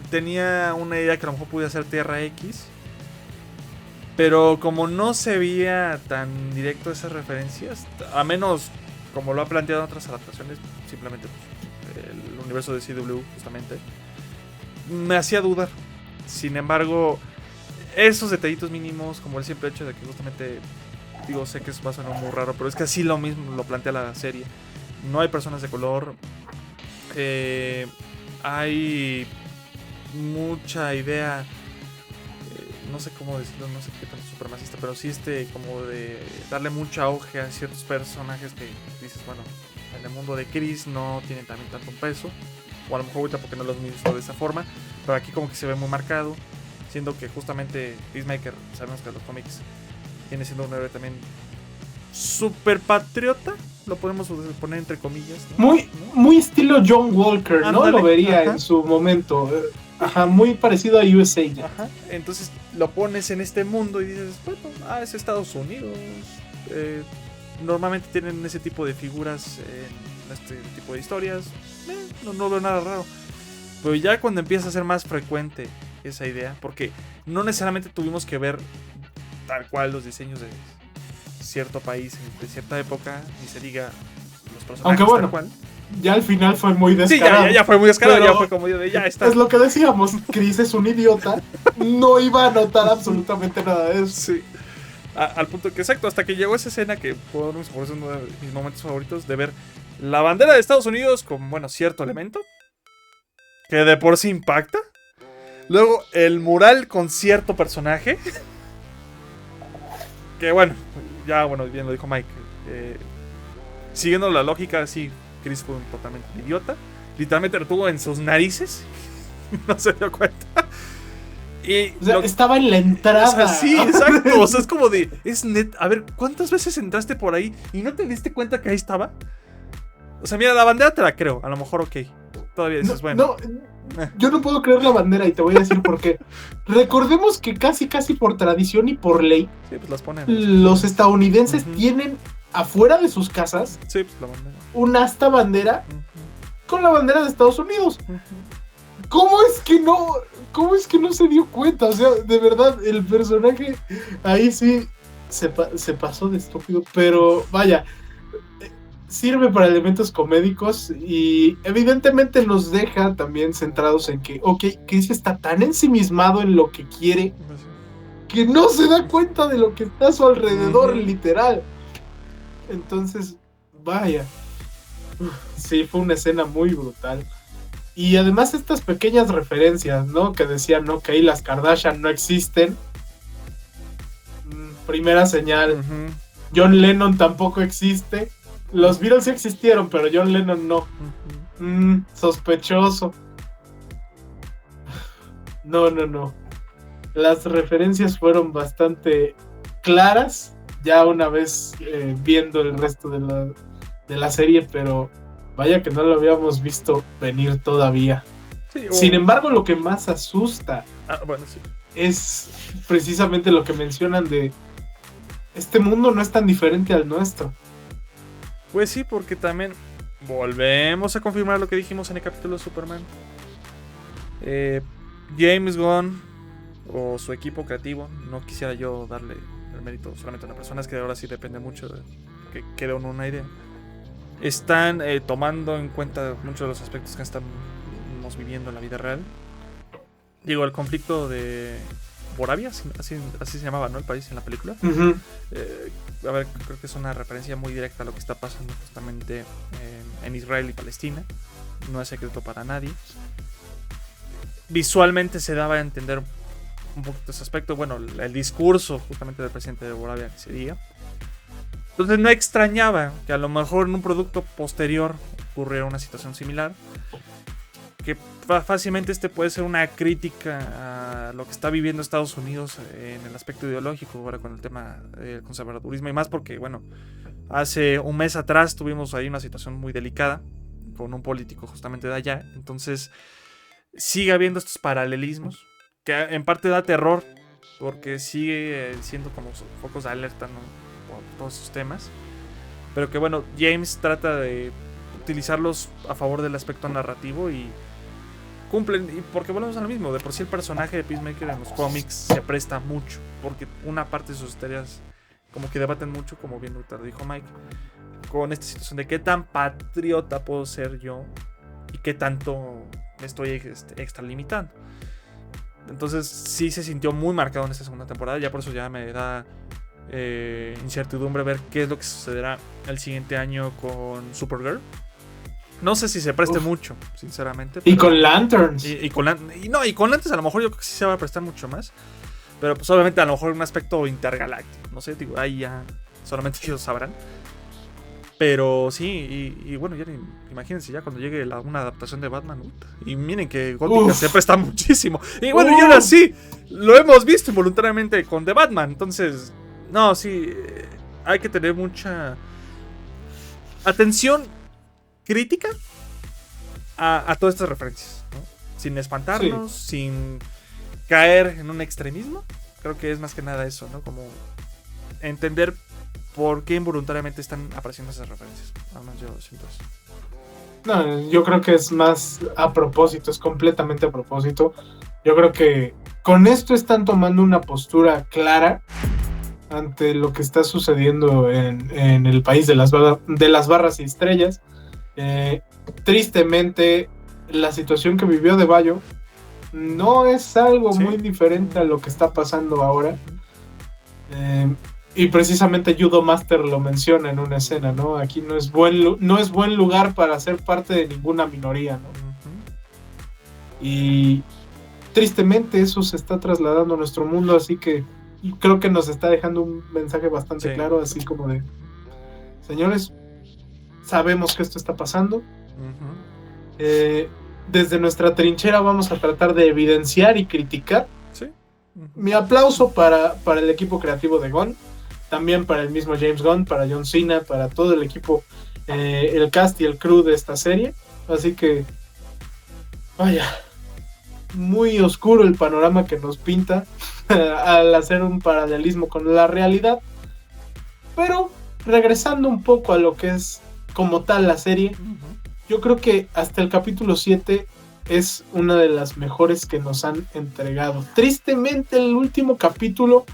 tenía una idea que a lo mejor podía ser Tierra X, pero como no se veía tan directo esas referencias, a menos como lo ha planteado en otras adaptaciones, simplemente pues, el universo de CW justamente, me hacía dudar. Sin embargo, esos detallitos mínimos, como el simple hecho de que justamente, digo, sé que va a sonar muy raro, pero es que así lo mismo lo plantea la serie. No hay personas de color, hay mucha idea, no sé cómo decirlo, no sé qué tan supremacista, pero sí como de darle mucha auge a ciertos personajes que dices, bueno, en el mundo de Chris no tienen también tanto peso, o a lo mejor ahorita porque no los hemos visto de esa forma, pero aquí como que se ve muy marcado, siendo que justamente Peacemaker, sabemos que en los cómics viene siendo un héroe también super patriota, lo podemos poner entre comillas, ¿no? Muy estilo John Walker, ¿no? Ándale, lo vería ajá. En su momento. Ajá, muy parecido a USA. Ajá. Entonces lo pones en este mundo y dices, bueno, es Estados Unidos. Normalmente tienen ese tipo de figuras en este tipo de historias. No veo nada raro. Pero ya cuando empieza a ser más frecuente esa idea, porque no necesariamente tuvimos que ver tal cual los diseños de cierto país de cierta época, ni se diga los personajes. Aunque bueno, tal cual. Ya al final fue muy descarado. Sí, ya fue muy descarado, pero ya fue como de ya está. Es lo que decíamos, Chris es un idiota, no iba a notar absolutamente nada de eso. Sí. Al punto que exacto, hasta que llegó esa escena que por eso es uno de mis momentos favoritos, de ver la bandera de Estados Unidos con, bueno, cierto elemento que de por sí impacta. Luego el mural con cierto personaje que bueno, ya bueno, bien lo dijo Mike, siguiendo la lógica, sí, Chris fue totalmente idiota, literalmente lo tuvo en sus narices. No se dio cuenta. Y o sea, estaba en la entrada. O sea, sí, exacto. O sea, es como de, es net. A ver, ¿cuántas veces entraste por ahí y no te diste cuenta que ahí estaba? O sea, mira, la bandera te la creo. A lo mejor, ok. Todavía dices, bueno. No, yo no puedo creer la bandera y te voy a decir por qué. Recordemos que casi por tradición y por ley, sí, pues las ponen. Los estadounidenses tienen afuera de sus casas, sí, pues la bandera, un asta bandera con la bandera de Estados Unidos. ¿Cómo es que no se dio cuenta? O sea, de verdad, el personaje ahí sí se pasó de estúpido, pero vaya, sirve para elementos comédicos y evidentemente nos deja también centrados en que, ok, Chris está tan ensimismado en lo que quiere que no se da cuenta de lo que está a su alrededor, literal. Entonces, vaya, sí, fue una escena muy brutal. Y además estas pequeñas referencias, ¿no? Que decían, ¿no? Que ahí las Kardashian no existen. Primera señal. John Lennon tampoco existe. Los Beatles sí existieron, pero John Lennon no. Sospechoso. No. Las referencias fueron bastante claras, ya una vez viendo el resto de la serie, pero vaya que no lo habíamos visto venir todavía. Sí, Sin embargo, lo que más asusta bueno, sí. es precisamente lo que mencionan de este mundo no es tan diferente al nuestro. Pues sí, porque también volvemos a confirmar lo que dijimos en el capítulo de Superman. James Gunn o su equipo creativo, no quisiera yo darle el mérito solamente a una persona, es que ahora sí depende mucho de que quede uno una idea. Están tomando en cuenta muchos de los aspectos que estamos viviendo en la vida real. Digo, el conflicto de Boravia, así se llamaba, ¿no? El país en la película. Uh-huh. A ver, creo que es una referencia muy directa a lo que está pasando justamente en Israel y Palestina. No es secreto para nadie. Visualmente se daba a entender un poquito ese aspecto. Bueno, el discurso justamente del presidente de Boravia ese día. Entonces no extrañaba que a lo mejor en un producto posterior ocurriera una situación similar. Que fácilmente puede ser una crítica a lo que está viviendo Estados Unidos en el aspecto ideológico ahora con el tema del conservadurismo y más porque, bueno, hace un mes atrás tuvimos ahí una situación muy delicada con un político justamente de allá. Entonces sigue habiendo estos paralelismos que en parte da terror porque sigue siendo como focos de alerta, ¿no? Por todos esos temas, pero que bueno, James trata de utilizarlos a favor del aspecto narrativo y cumplen, y porque volvemos a lo mismo, de por sí el personaje de Peacemaker en los cómics se presta mucho, porque una parte de sus historias como que debaten mucho, como bien lo dijo Mike, con esta situación de qué tan patriota puedo ser yo y qué tanto me estoy extralimitando. Entonces sí se sintió muy marcado en esta segunda temporada, ya por eso ya me da incertidumbre ver qué es lo que sucederá el siguiente año con Supergirl. No sé si se preste mucho, sinceramente. Y con Lanterns. Y con Lanterns a lo mejor yo creo que sí se va a prestar mucho más. Pero pues obviamente a lo mejor un aspecto intergaláctico. No sé, digo, ahí ya solamente ellos sabrán. Pero sí, y bueno, ya imagínense ya cuando llegue una adaptación de Batman. Y miren que Gótica se presta muchísimo. Y bueno, y ahora sí, lo hemos visto involuntariamente con The Batman. Entonces, no, sí, hay que tener mucha atención crítica a todas estas referencias, ¿no? Sin espantarnos, sin caer en un extremismo. Creo que es más que nada eso, ¿no? Como entender por qué involuntariamente están apareciendo esas referencias. Además yo siento eso. No, yo creo que es más a propósito, es completamente a propósito. Yo creo que con esto están tomando una postura clara ante lo que está sucediendo en el país de las barras y estrellas. Tristemente, la situación que vivió De Bayo no es algo muy diferente a lo que está pasando ahora. Y precisamente Judo Master lo menciona en una escena, ¿no? Aquí no es buen lugar para ser parte de ninguna minoría, ¿no? Y tristemente eso se está trasladando a nuestro mundo, así que creo que nos está dejando un mensaje bastante claro, así como de: señores, sabemos que esto está pasando. Desde nuestra trinchera vamos a tratar de evidenciar y criticar. Mi aplauso para el equipo creativo de Gunn, también para el mismo James Gunn, para John Cena, para todo el equipo, el cast y el crew de esta serie. Así que vaya, muy oscuro el panorama que nos pinta al hacer un paralelismo con la realidad, pero regresando un poco a lo que es como tal la serie, yo creo que hasta el capítulo 7 es una de las mejores que nos han entregado. Tristemente el último capítulo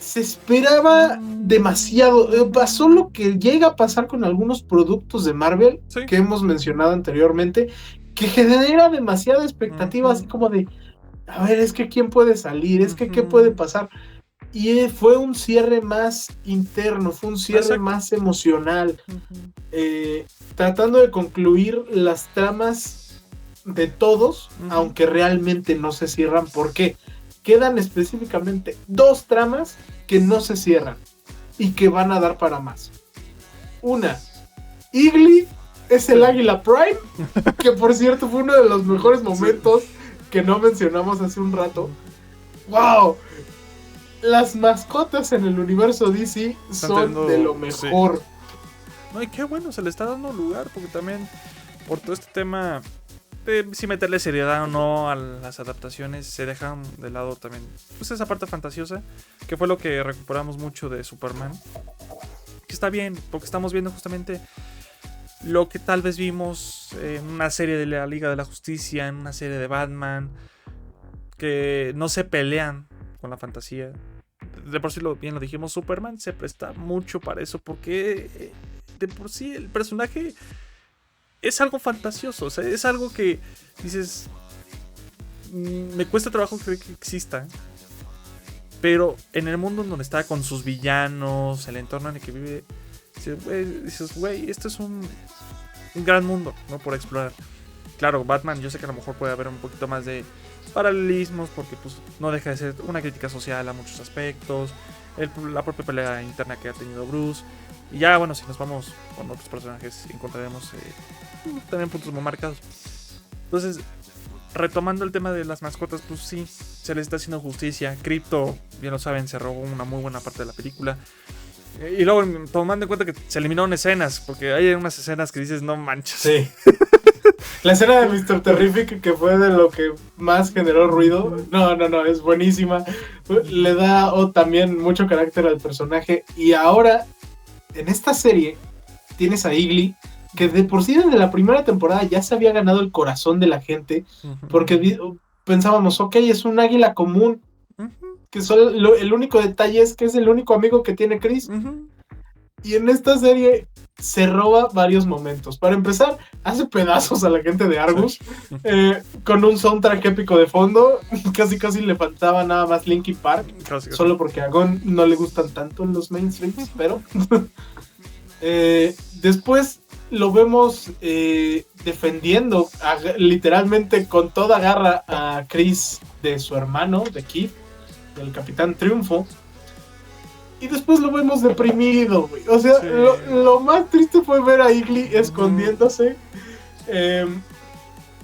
se esperaba demasiado. Pasó lo que llega a pasar con algunos productos de Marvel que hemos mencionado anteriormente, que genera demasiada expectativa, así como de, a ver, es que quién puede salir, es que qué puede pasar. Y fue un cierre más interno, fue un cierre más emocional, tratando de concluir las tramas de todos, aunque realmente no se cierran. ¿Por qué? Quedan específicamente 2 tramas que no se cierran y que van a dar para más. Una, Eagly es el Águila Prime, que por cierto fue uno de los mejores momentos que no mencionamos hace un rato. ¡Wow! Las mascotas en el universo DC son de lo mejor. Sí. No, y qué bueno, se le está dando lugar, porque también por todo este tema de si meterle seriedad o no a las adaptaciones, se dejan de lado también pues esa parte fantasiosa, que fue lo que recuperamos mucho de Superman. Que está bien, porque estamos viendo justamente lo que tal vez vimos en una serie de la Liga de la Justicia, en una serie de Batman, que no se pelean con la fantasía. De por sí bien lo dijimos, Superman se presta mucho para eso, porque de por sí el personaje es algo fantasioso, o sea, es algo que dices, me cuesta trabajo creer que exista, pero en el mundo en donde está con sus villanos, el entorno en el que vive, dices, güey, esto es un gran mundo, ¿no? Por explorar. Claro, Batman, yo sé que a lo mejor puede haber un poquito más de paralelismos, porque pues no deja de ser una crítica social a muchos aspectos, la propia pelea interna que ha tenido Bruce, y ya bueno, si nos vamos con otros personajes encontraremos también puntos muy marcados. Entonces, retomando el tema de las mascotas, pues sí, se les está haciendo justicia. Crypto, bien lo saben, se robó una muy buena parte de la película. Y luego, tomando en cuenta que se eliminaron escenas, porque hay unas escenas que dices, no manches. Sí. La escena de Mr. Terrific, que fue de lo que más generó ruido. No, es buenísima. Le da también mucho carácter al personaje. Y ahora, en esta serie, tienes a Igly, que de por sí desde la primera temporada ya se había ganado el corazón de la gente. Porque pensábamos, ok, es un águila común. Que solo el único detalle es que es el único amigo que tiene Chris. Y en esta serie se roba varios momentos. Para empezar, hace pedazos a la gente de Argus con un soundtrack épico de fondo. Casi le faltaba nada más Linkin Park. Solo porque a Gon no le gustan tanto los mainstreams, pero después lo vemos defendiendo literalmente con toda garra a Chris de su hermano, de Kid, del Capitán Triunfo. Y después lo vemos deprimido, güey. O sea, sí. lo más triste fue ver a Igly escondiéndose.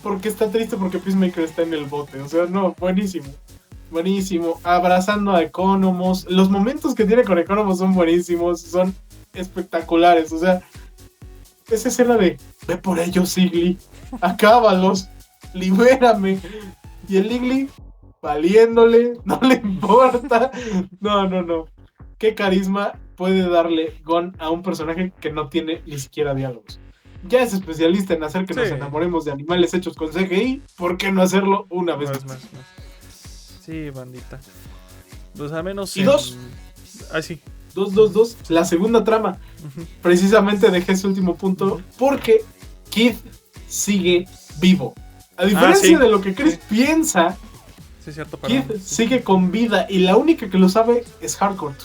Porque está triste porque Peacemaker está en el bote. O sea, no, buenísimo. Buenísimo. Abrazando a Economos. Los momentos que tiene con Economos son buenísimos. Son espectaculares. O sea, esa escena de ve por ellos, Igly. Acábalos. Libérame. Y el Igly valiéndole. No le importa. No. ¿Qué carisma puede darle Gon a un personaje que no tiene ni siquiera diálogos? Ya es especialista en hacer que nos enamoremos de animales hechos con CGI. ¿Por qué no hacerlo una vez más? Sí, bandita. Pues al menos... Y dos. Ah, sí. 2. La segunda trama. Precisamente dejé ese último punto porque Kid sigue vivo. A diferencia de lo que Chris piensa, sí, cierto, Kid sigue con vida y la única que lo sabe es Harcourt.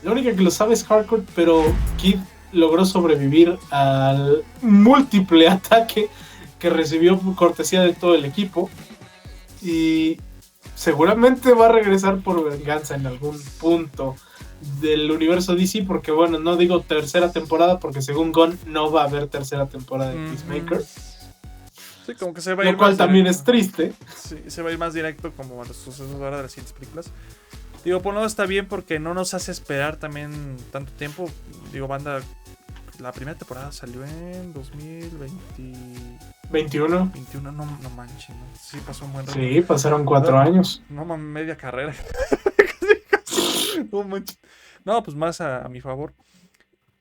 La única que lo sabe es Harcourt, pero Kid logró sobrevivir al múltiple ataque que recibió por cortesía de todo el equipo y seguramente va a regresar por venganza en algún punto del universo DC, porque bueno, no digo tercera temporada porque según Gon no va a haber tercera temporada de Peacemaker. Sí, como que se va a ir lo cual más también directo. Es triste. Sí, se va a ir más directo como a los sucesos ahora de las siguientes películas. Digo, por un lado está bien porque no nos hace esperar también tanto tiempo. Digo, banda, la primera temporada salió en 2021. 21, no manches, ¿no? Sí, pasó un buen rato. Sí, pasaron 4 años. No, media carrera. No manches. No, pues más a mi favor.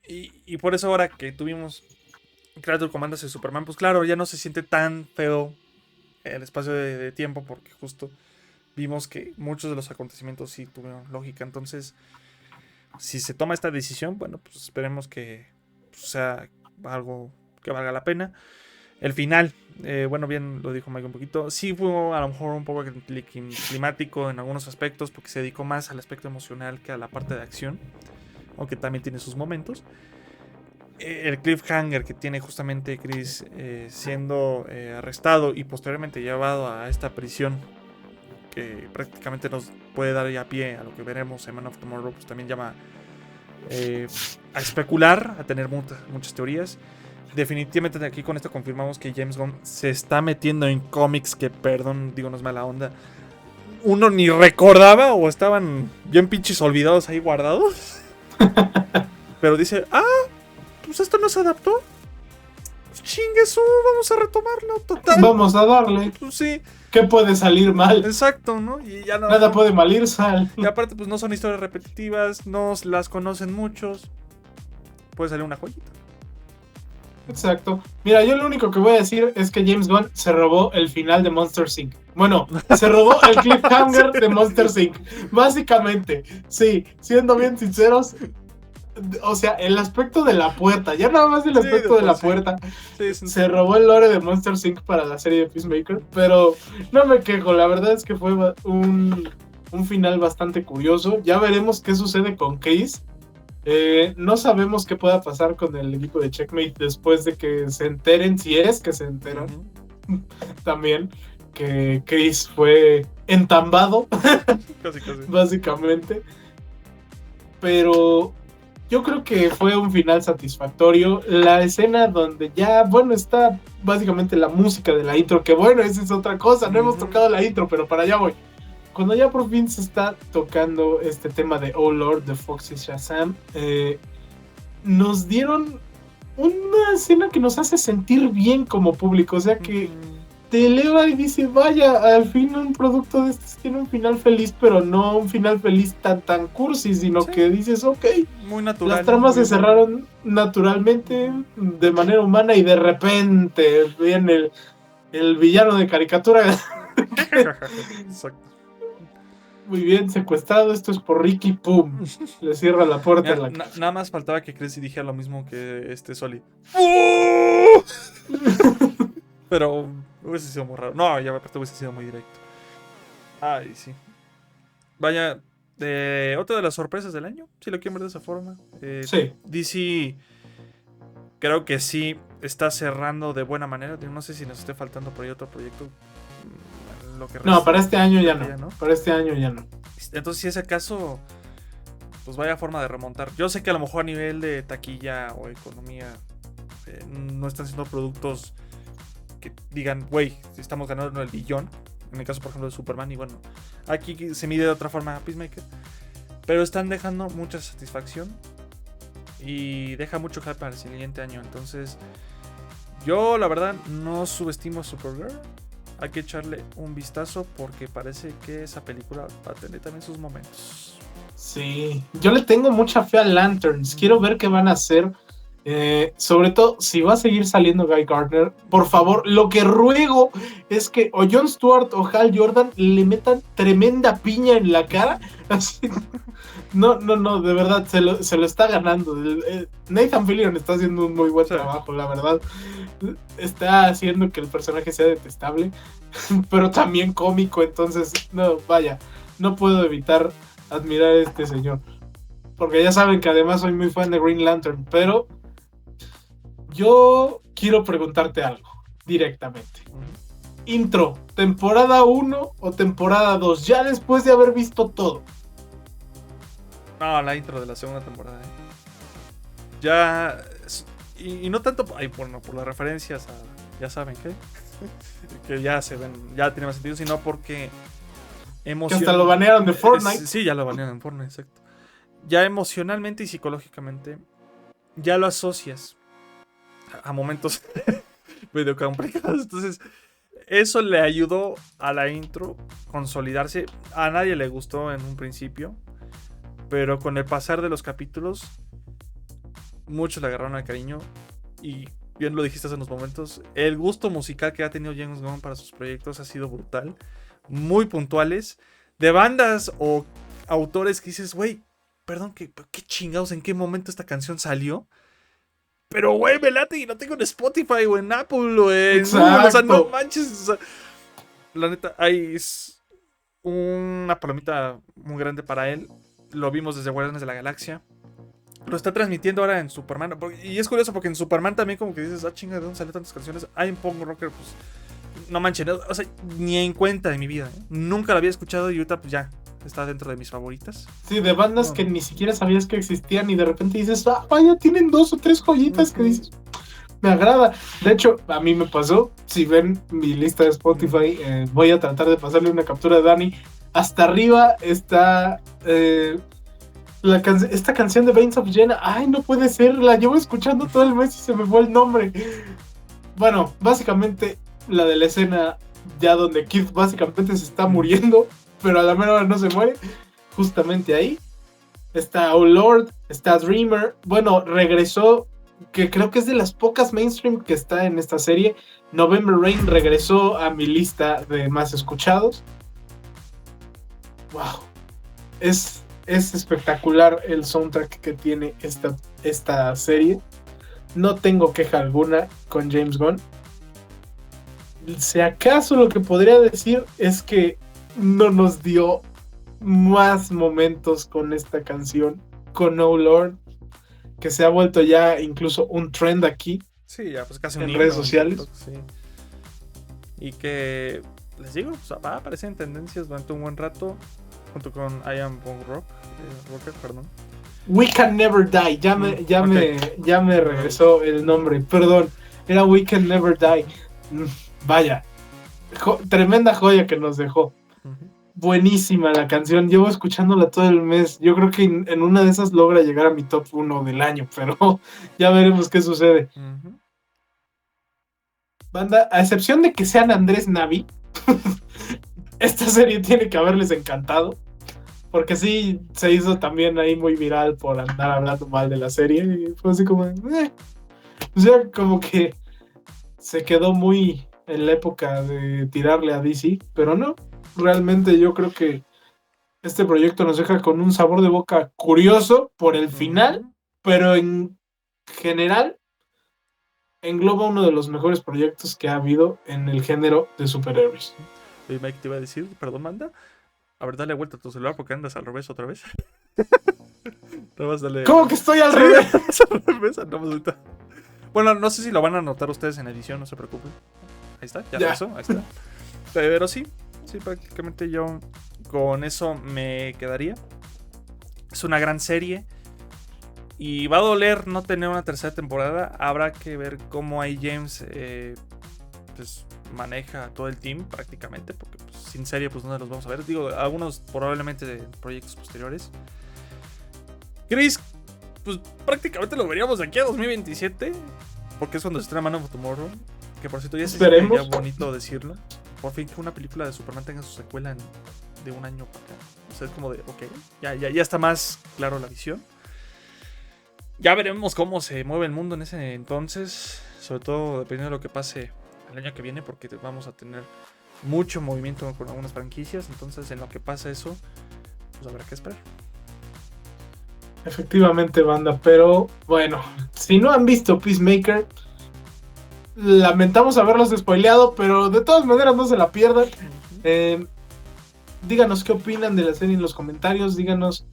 Y por eso ahora que tuvimos Creature Commandos de Superman, pues claro, ya no se siente tan feo el espacio de tiempo porque justo vimos que muchos de los acontecimientos sí tuvieron lógica. Entonces, si se toma esta decisión, bueno, pues esperemos que sea algo que valga la pena. El final, bueno, bien lo dijo Mike un poquito, sí fue a lo mejor un poco climático en algunos aspectos porque se dedicó más al aspecto emocional que a la parte de acción, aunque también tiene sus momentos. El cliffhanger que tiene justamente Chris siendo arrestado y posteriormente llevado a esta prisión que prácticamente nos puede dar ya pie a lo que veremos en Man of Tomorrow, pues también llama a especular, a tener muchas teorías. definitivamente aquí con esto confirmamos que James Gunn se está metiendo en cómics que, perdón, digo, no es mala onda, uno ni recordaba o estaban bien pinches olvidados ahí guardados. Pero dice, pues esto no se adaptó. Pues chingue su, vamos a retomarlo, total. Vamos a darle. Pues sí, ¿Qué puede salir mal? exacto, ¿no? Y ya no. Nada puede mal ir sal. Y aparte, pues no son historias repetitivas, no las conocen muchos. Puede salir una joyita. Exacto. Mira, yo lo único que voy a decir es que James Gunn se robó el final de Monster Inc. Bueno, se robó el cliffhanger de Monster Inc. Básicamente, sí, siendo bien sinceros, o sea, el aspecto de la puerta, ya nada más el aspecto de la puerta, se robó el lore de Monster Inc. para la serie de Peacemaker, pero no me quejo, la verdad es que fue un final bastante curioso. Ya veremos qué sucede con Case. No sabemos qué pueda pasar con el equipo de Checkmate después de que se enteren, si es que se enteran, también que Chris fue entambado, Casi. básicamente. Pero yo creo que fue un final satisfactorio. La escena donde ya, bueno, está básicamente la música de la intro, que bueno, esa es otra cosa, no hemos tocado la intro, pero para allá voy. Cuando ya por fin se está tocando este tema de Oh Lord de Foxy Shazam, nos dieron una escena que nos hace sentir bien como público, o sea que te eleva y dice, vaya, al fin un producto de estos tiene un final feliz, pero no un final feliz tan cursi, sino que dices, ok, muy natural. las tramas se cerraron naturalmente, de manera humana, y de repente viene el villano de caricatura. Exacto. Muy bien, secuestrado, esto es por Ricky, pum, le cierra la puerta. Nada más faltaba que Chris dijera lo mismo que Soli. Pero hubiese sido muy raro. No, ya aparte hubiese sido muy directo. Ay, sí. Vaya, otra de las sorpresas del año, si lo quieren ver de esa forma. Sí. DC, creo que sí está cerrando de buena manera. No sé si nos esté faltando por ahí otro proyecto. No, para este año ya no. Para este año ya no. Entonces, si es el caso, pues vaya forma de remontar. Yo sé que a lo mejor a nivel de taquilla o economía no están siendo productos que digan, güey, estamos ganando el billón. En el caso, por ejemplo, de Superman. Y bueno, aquí se mide de otra forma Peacemaker. Pero están dejando mucha satisfacción. Y deja mucho hype para el siguiente año. Entonces, yo la verdad no subestimo a Supergirl. Hay que echarle un vistazo porque parece que esa película va a tener también sus momentos. Sí, yo le tengo mucha fe a Lanterns. Quiero ver qué van a hacer. Sobre todo, si va a seguir saliendo Guy Gardner, por favor, lo que ruego es que o Jon Stewart o Hal Jordan le metan tremenda piña en la cara. Así. No, de verdad, se lo está ganando. Nathan Fillion está haciendo un muy buen trabajo, la verdad. Está haciendo que el personaje sea detestable, pero también cómico, entonces, no, vaya, no puedo evitar admirar a este señor. Porque ya saben que además soy muy fan de Green Lantern, pero yo quiero preguntarte algo directamente. Intro, ¿temporada 1 o temporada 2? Ya después de haber visto todo. No, la intro de la segunda temporada. Ya. Y no tanto por las referencias a. Ya saben qué. Que ya se ven. Ya tiene más sentido, sino porque. Que hasta lo banearon de Fortnite. Sí, ya lo banearon en Fortnite, exacto. Ya emocionalmente y psicológicamente. Ya lo asocias a momentos medio complicados. Entonces, eso le ayudó a la intro consolidarse. A nadie le gustó en un principio. Pero con el pasar de los capítulos, muchos le agarraron al cariño. Y bien lo dijiste hace unos momentos, el gusto musical que ha tenido James Gunn para sus proyectos ha sido brutal. Muy puntuales. De bandas o autores que dices, güey, perdón, ¿qué chingados? ¿En qué momento esta canción salió? Pero, güey, me late y no tengo en Spotify o en Apple o en Google. O sea, no manches. O sea, la neta, hay una palomita muy grande para él. Lo vimos desde Guardianes de la Galaxia. Lo está transmitiendo ahora en Superman. Y es curioso porque en Superman también como que dices, chinga, ¿de dónde salen tantas canciones? Hay un Punk Rocker, pues, no manches. O sea, ni en cuenta de mi vida. Nunca la había escuchado y ahorita pues ya está dentro de mis favoritas. Sí, de bandas que ni siquiera sabías que existían y de repente dices, vaya, tienen 2 o 3 joyitas que dices, me agrada. De hecho, a mí me pasó. Si ven mi lista de Spotify, voy a tratar de pasarle una captura a Dani. Hasta arriba está esta canción de Veins of Jenna. Ay, no puede ser, la llevo escuchando todo el mes y se me fue el nombre. Bueno, básicamente la de la escena ya donde Keith básicamente se está muriendo, pero a la mera hora no se muere. Justamente ahí está Oh Lord, está Dreamer. Bueno, regresó, que creo que es de las pocas mainstream que está en esta serie. November Rain regresó a mi lista de más escuchados. Wow, es espectacular el soundtrack que tiene esta serie. No tengo queja alguna con James Gunn. Si acaso lo que podría decir es que no nos dio más momentos con esta canción, con Oh Lord, que se ha vuelto ya incluso un trend aquí. Sí, ya pues casi un en himno, redes sociales. TikTok, sí. Y que, les digo, va a aparecer en tendencias durante un buen rato, junto con I Am Punk Rocker, perdón. We Can Never Die, ya me regresó el nombre, perdón, era We Can Never Die. Vaya, tremenda joya que nos dejó. Buenísima la canción, llevo escuchándola todo el mes. Yo creo que en una de esas logra llegar a mi top 1 del año, pero ya veremos qué sucede. Banda, a excepción de que sean Andrés Navi, esta serie tiene que haberles encantado, porque sí se hizo también ahí muy viral por andar hablando mal de la serie, y fue así como o sea, como que se quedó muy en la época de tirarle a DC, pero no, realmente yo creo que este proyecto nos deja con un sabor de boca curioso por el final, pero en general engloba uno de los mejores proyectos que ha habido en el género de superhéroes. Oye, Mike, te iba a decir, perdón, manda. A ver, dale vuelta a tu celular porque andas al revés otra vez. Dale... ¿Cómo que estoy al revés? Al revés, andamos ahorita. Bueno, no sé si lo van a notar ustedes en edición, no se preocupen. Ahí está, ya. Eso, ahí está. Pero sí, prácticamente yo con eso me quedaría. Es una gran serie. Y va a doler no tener una tercera temporada. Habrá que ver cómo ahí James pues maneja todo el team prácticamente. Porque pues, sin serie pues no los vamos a ver. Digo, algunos probablemente de proyectos posteriores. Chris, pues prácticamente lo veríamos de aquí a 2027. Porque es cuando se estrena Man of Tomorrow. Que por cierto ya sería bonito decirlo. Por fin que una película de Superman tenga su secuela de un año para acá. O sea, es como de, ok, ya está más claro la visión. Ya veremos cómo se mueve el mundo en ese entonces. Sobre todo dependiendo de lo que pase el año que viene. Porque vamos a tener mucho movimiento con algunas franquicias. Entonces en lo que pasa eso, pues habrá que esperar. Efectivamente, banda. Pero bueno, si no han visto Peacemaker, lamentamos haberlos spoileado, pero de todas maneras no se la pierdan. Díganos qué opinan de la serie en los comentarios. Díganos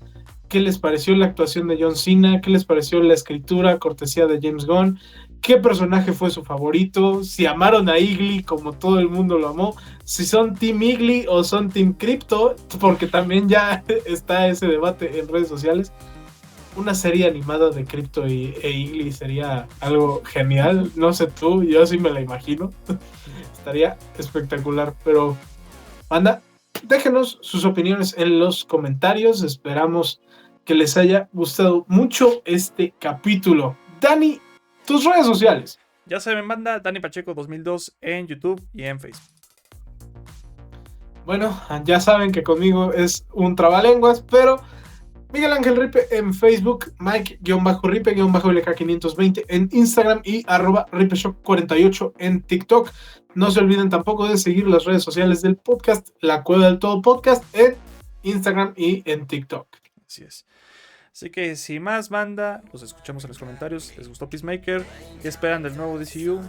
qué les pareció la actuación de John Cena, qué les pareció la escritura cortesía de James Gunn, qué personaje fue su favorito, si amaron a Eagly como todo el mundo lo amó, si son Team Eagly o son Team Crypto, porque también ya está ese debate en redes sociales. Una serie animada de Crypto e Eagly sería algo genial. No sé tú, yo sí me la imagino. Estaría espectacular. Pero, banda, déjenos sus opiniones en los comentarios. Esperamos que les haya gustado mucho este capítulo. Dani, tus redes sociales. Ya saben, banda, Dani Pacheco 2002 en YouTube y en Facebook. Bueno, ya saben que conmigo es un trabalenguas, pero Miguel Ángel Ripe en Facebook, Mike-Ripe-LK520 en Instagram y @RipeShock48 en TikTok. No se olviden tampoco de seguir las redes sociales del podcast, La Cueva del Todo Podcast, en Instagram y en TikTok. Así es. Así que sin más, banda, los escuchamos en los comentarios. ¿Les gustó Peacemaker? ¿Qué esperan del nuevo DCU?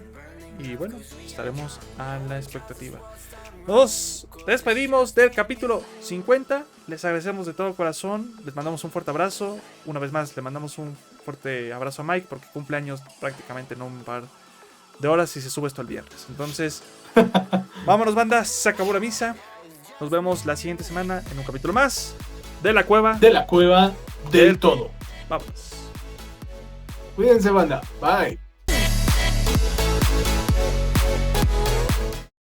Y bueno, estaremos a la expectativa. Nos despedimos del capítulo 50. Les agradecemos de todo corazón. Les mandamos un fuerte abrazo. Una vez más, le mandamos un fuerte abrazo a Mike porque cumple años prácticamente en un par de horas y se sube esto el viernes. Entonces, vámonos, banda. Se acabó la misa. Nos vemos la siguiente semana en un capítulo más de La Cueva del Todo. Vámonos. Cuídense, banda. Bye.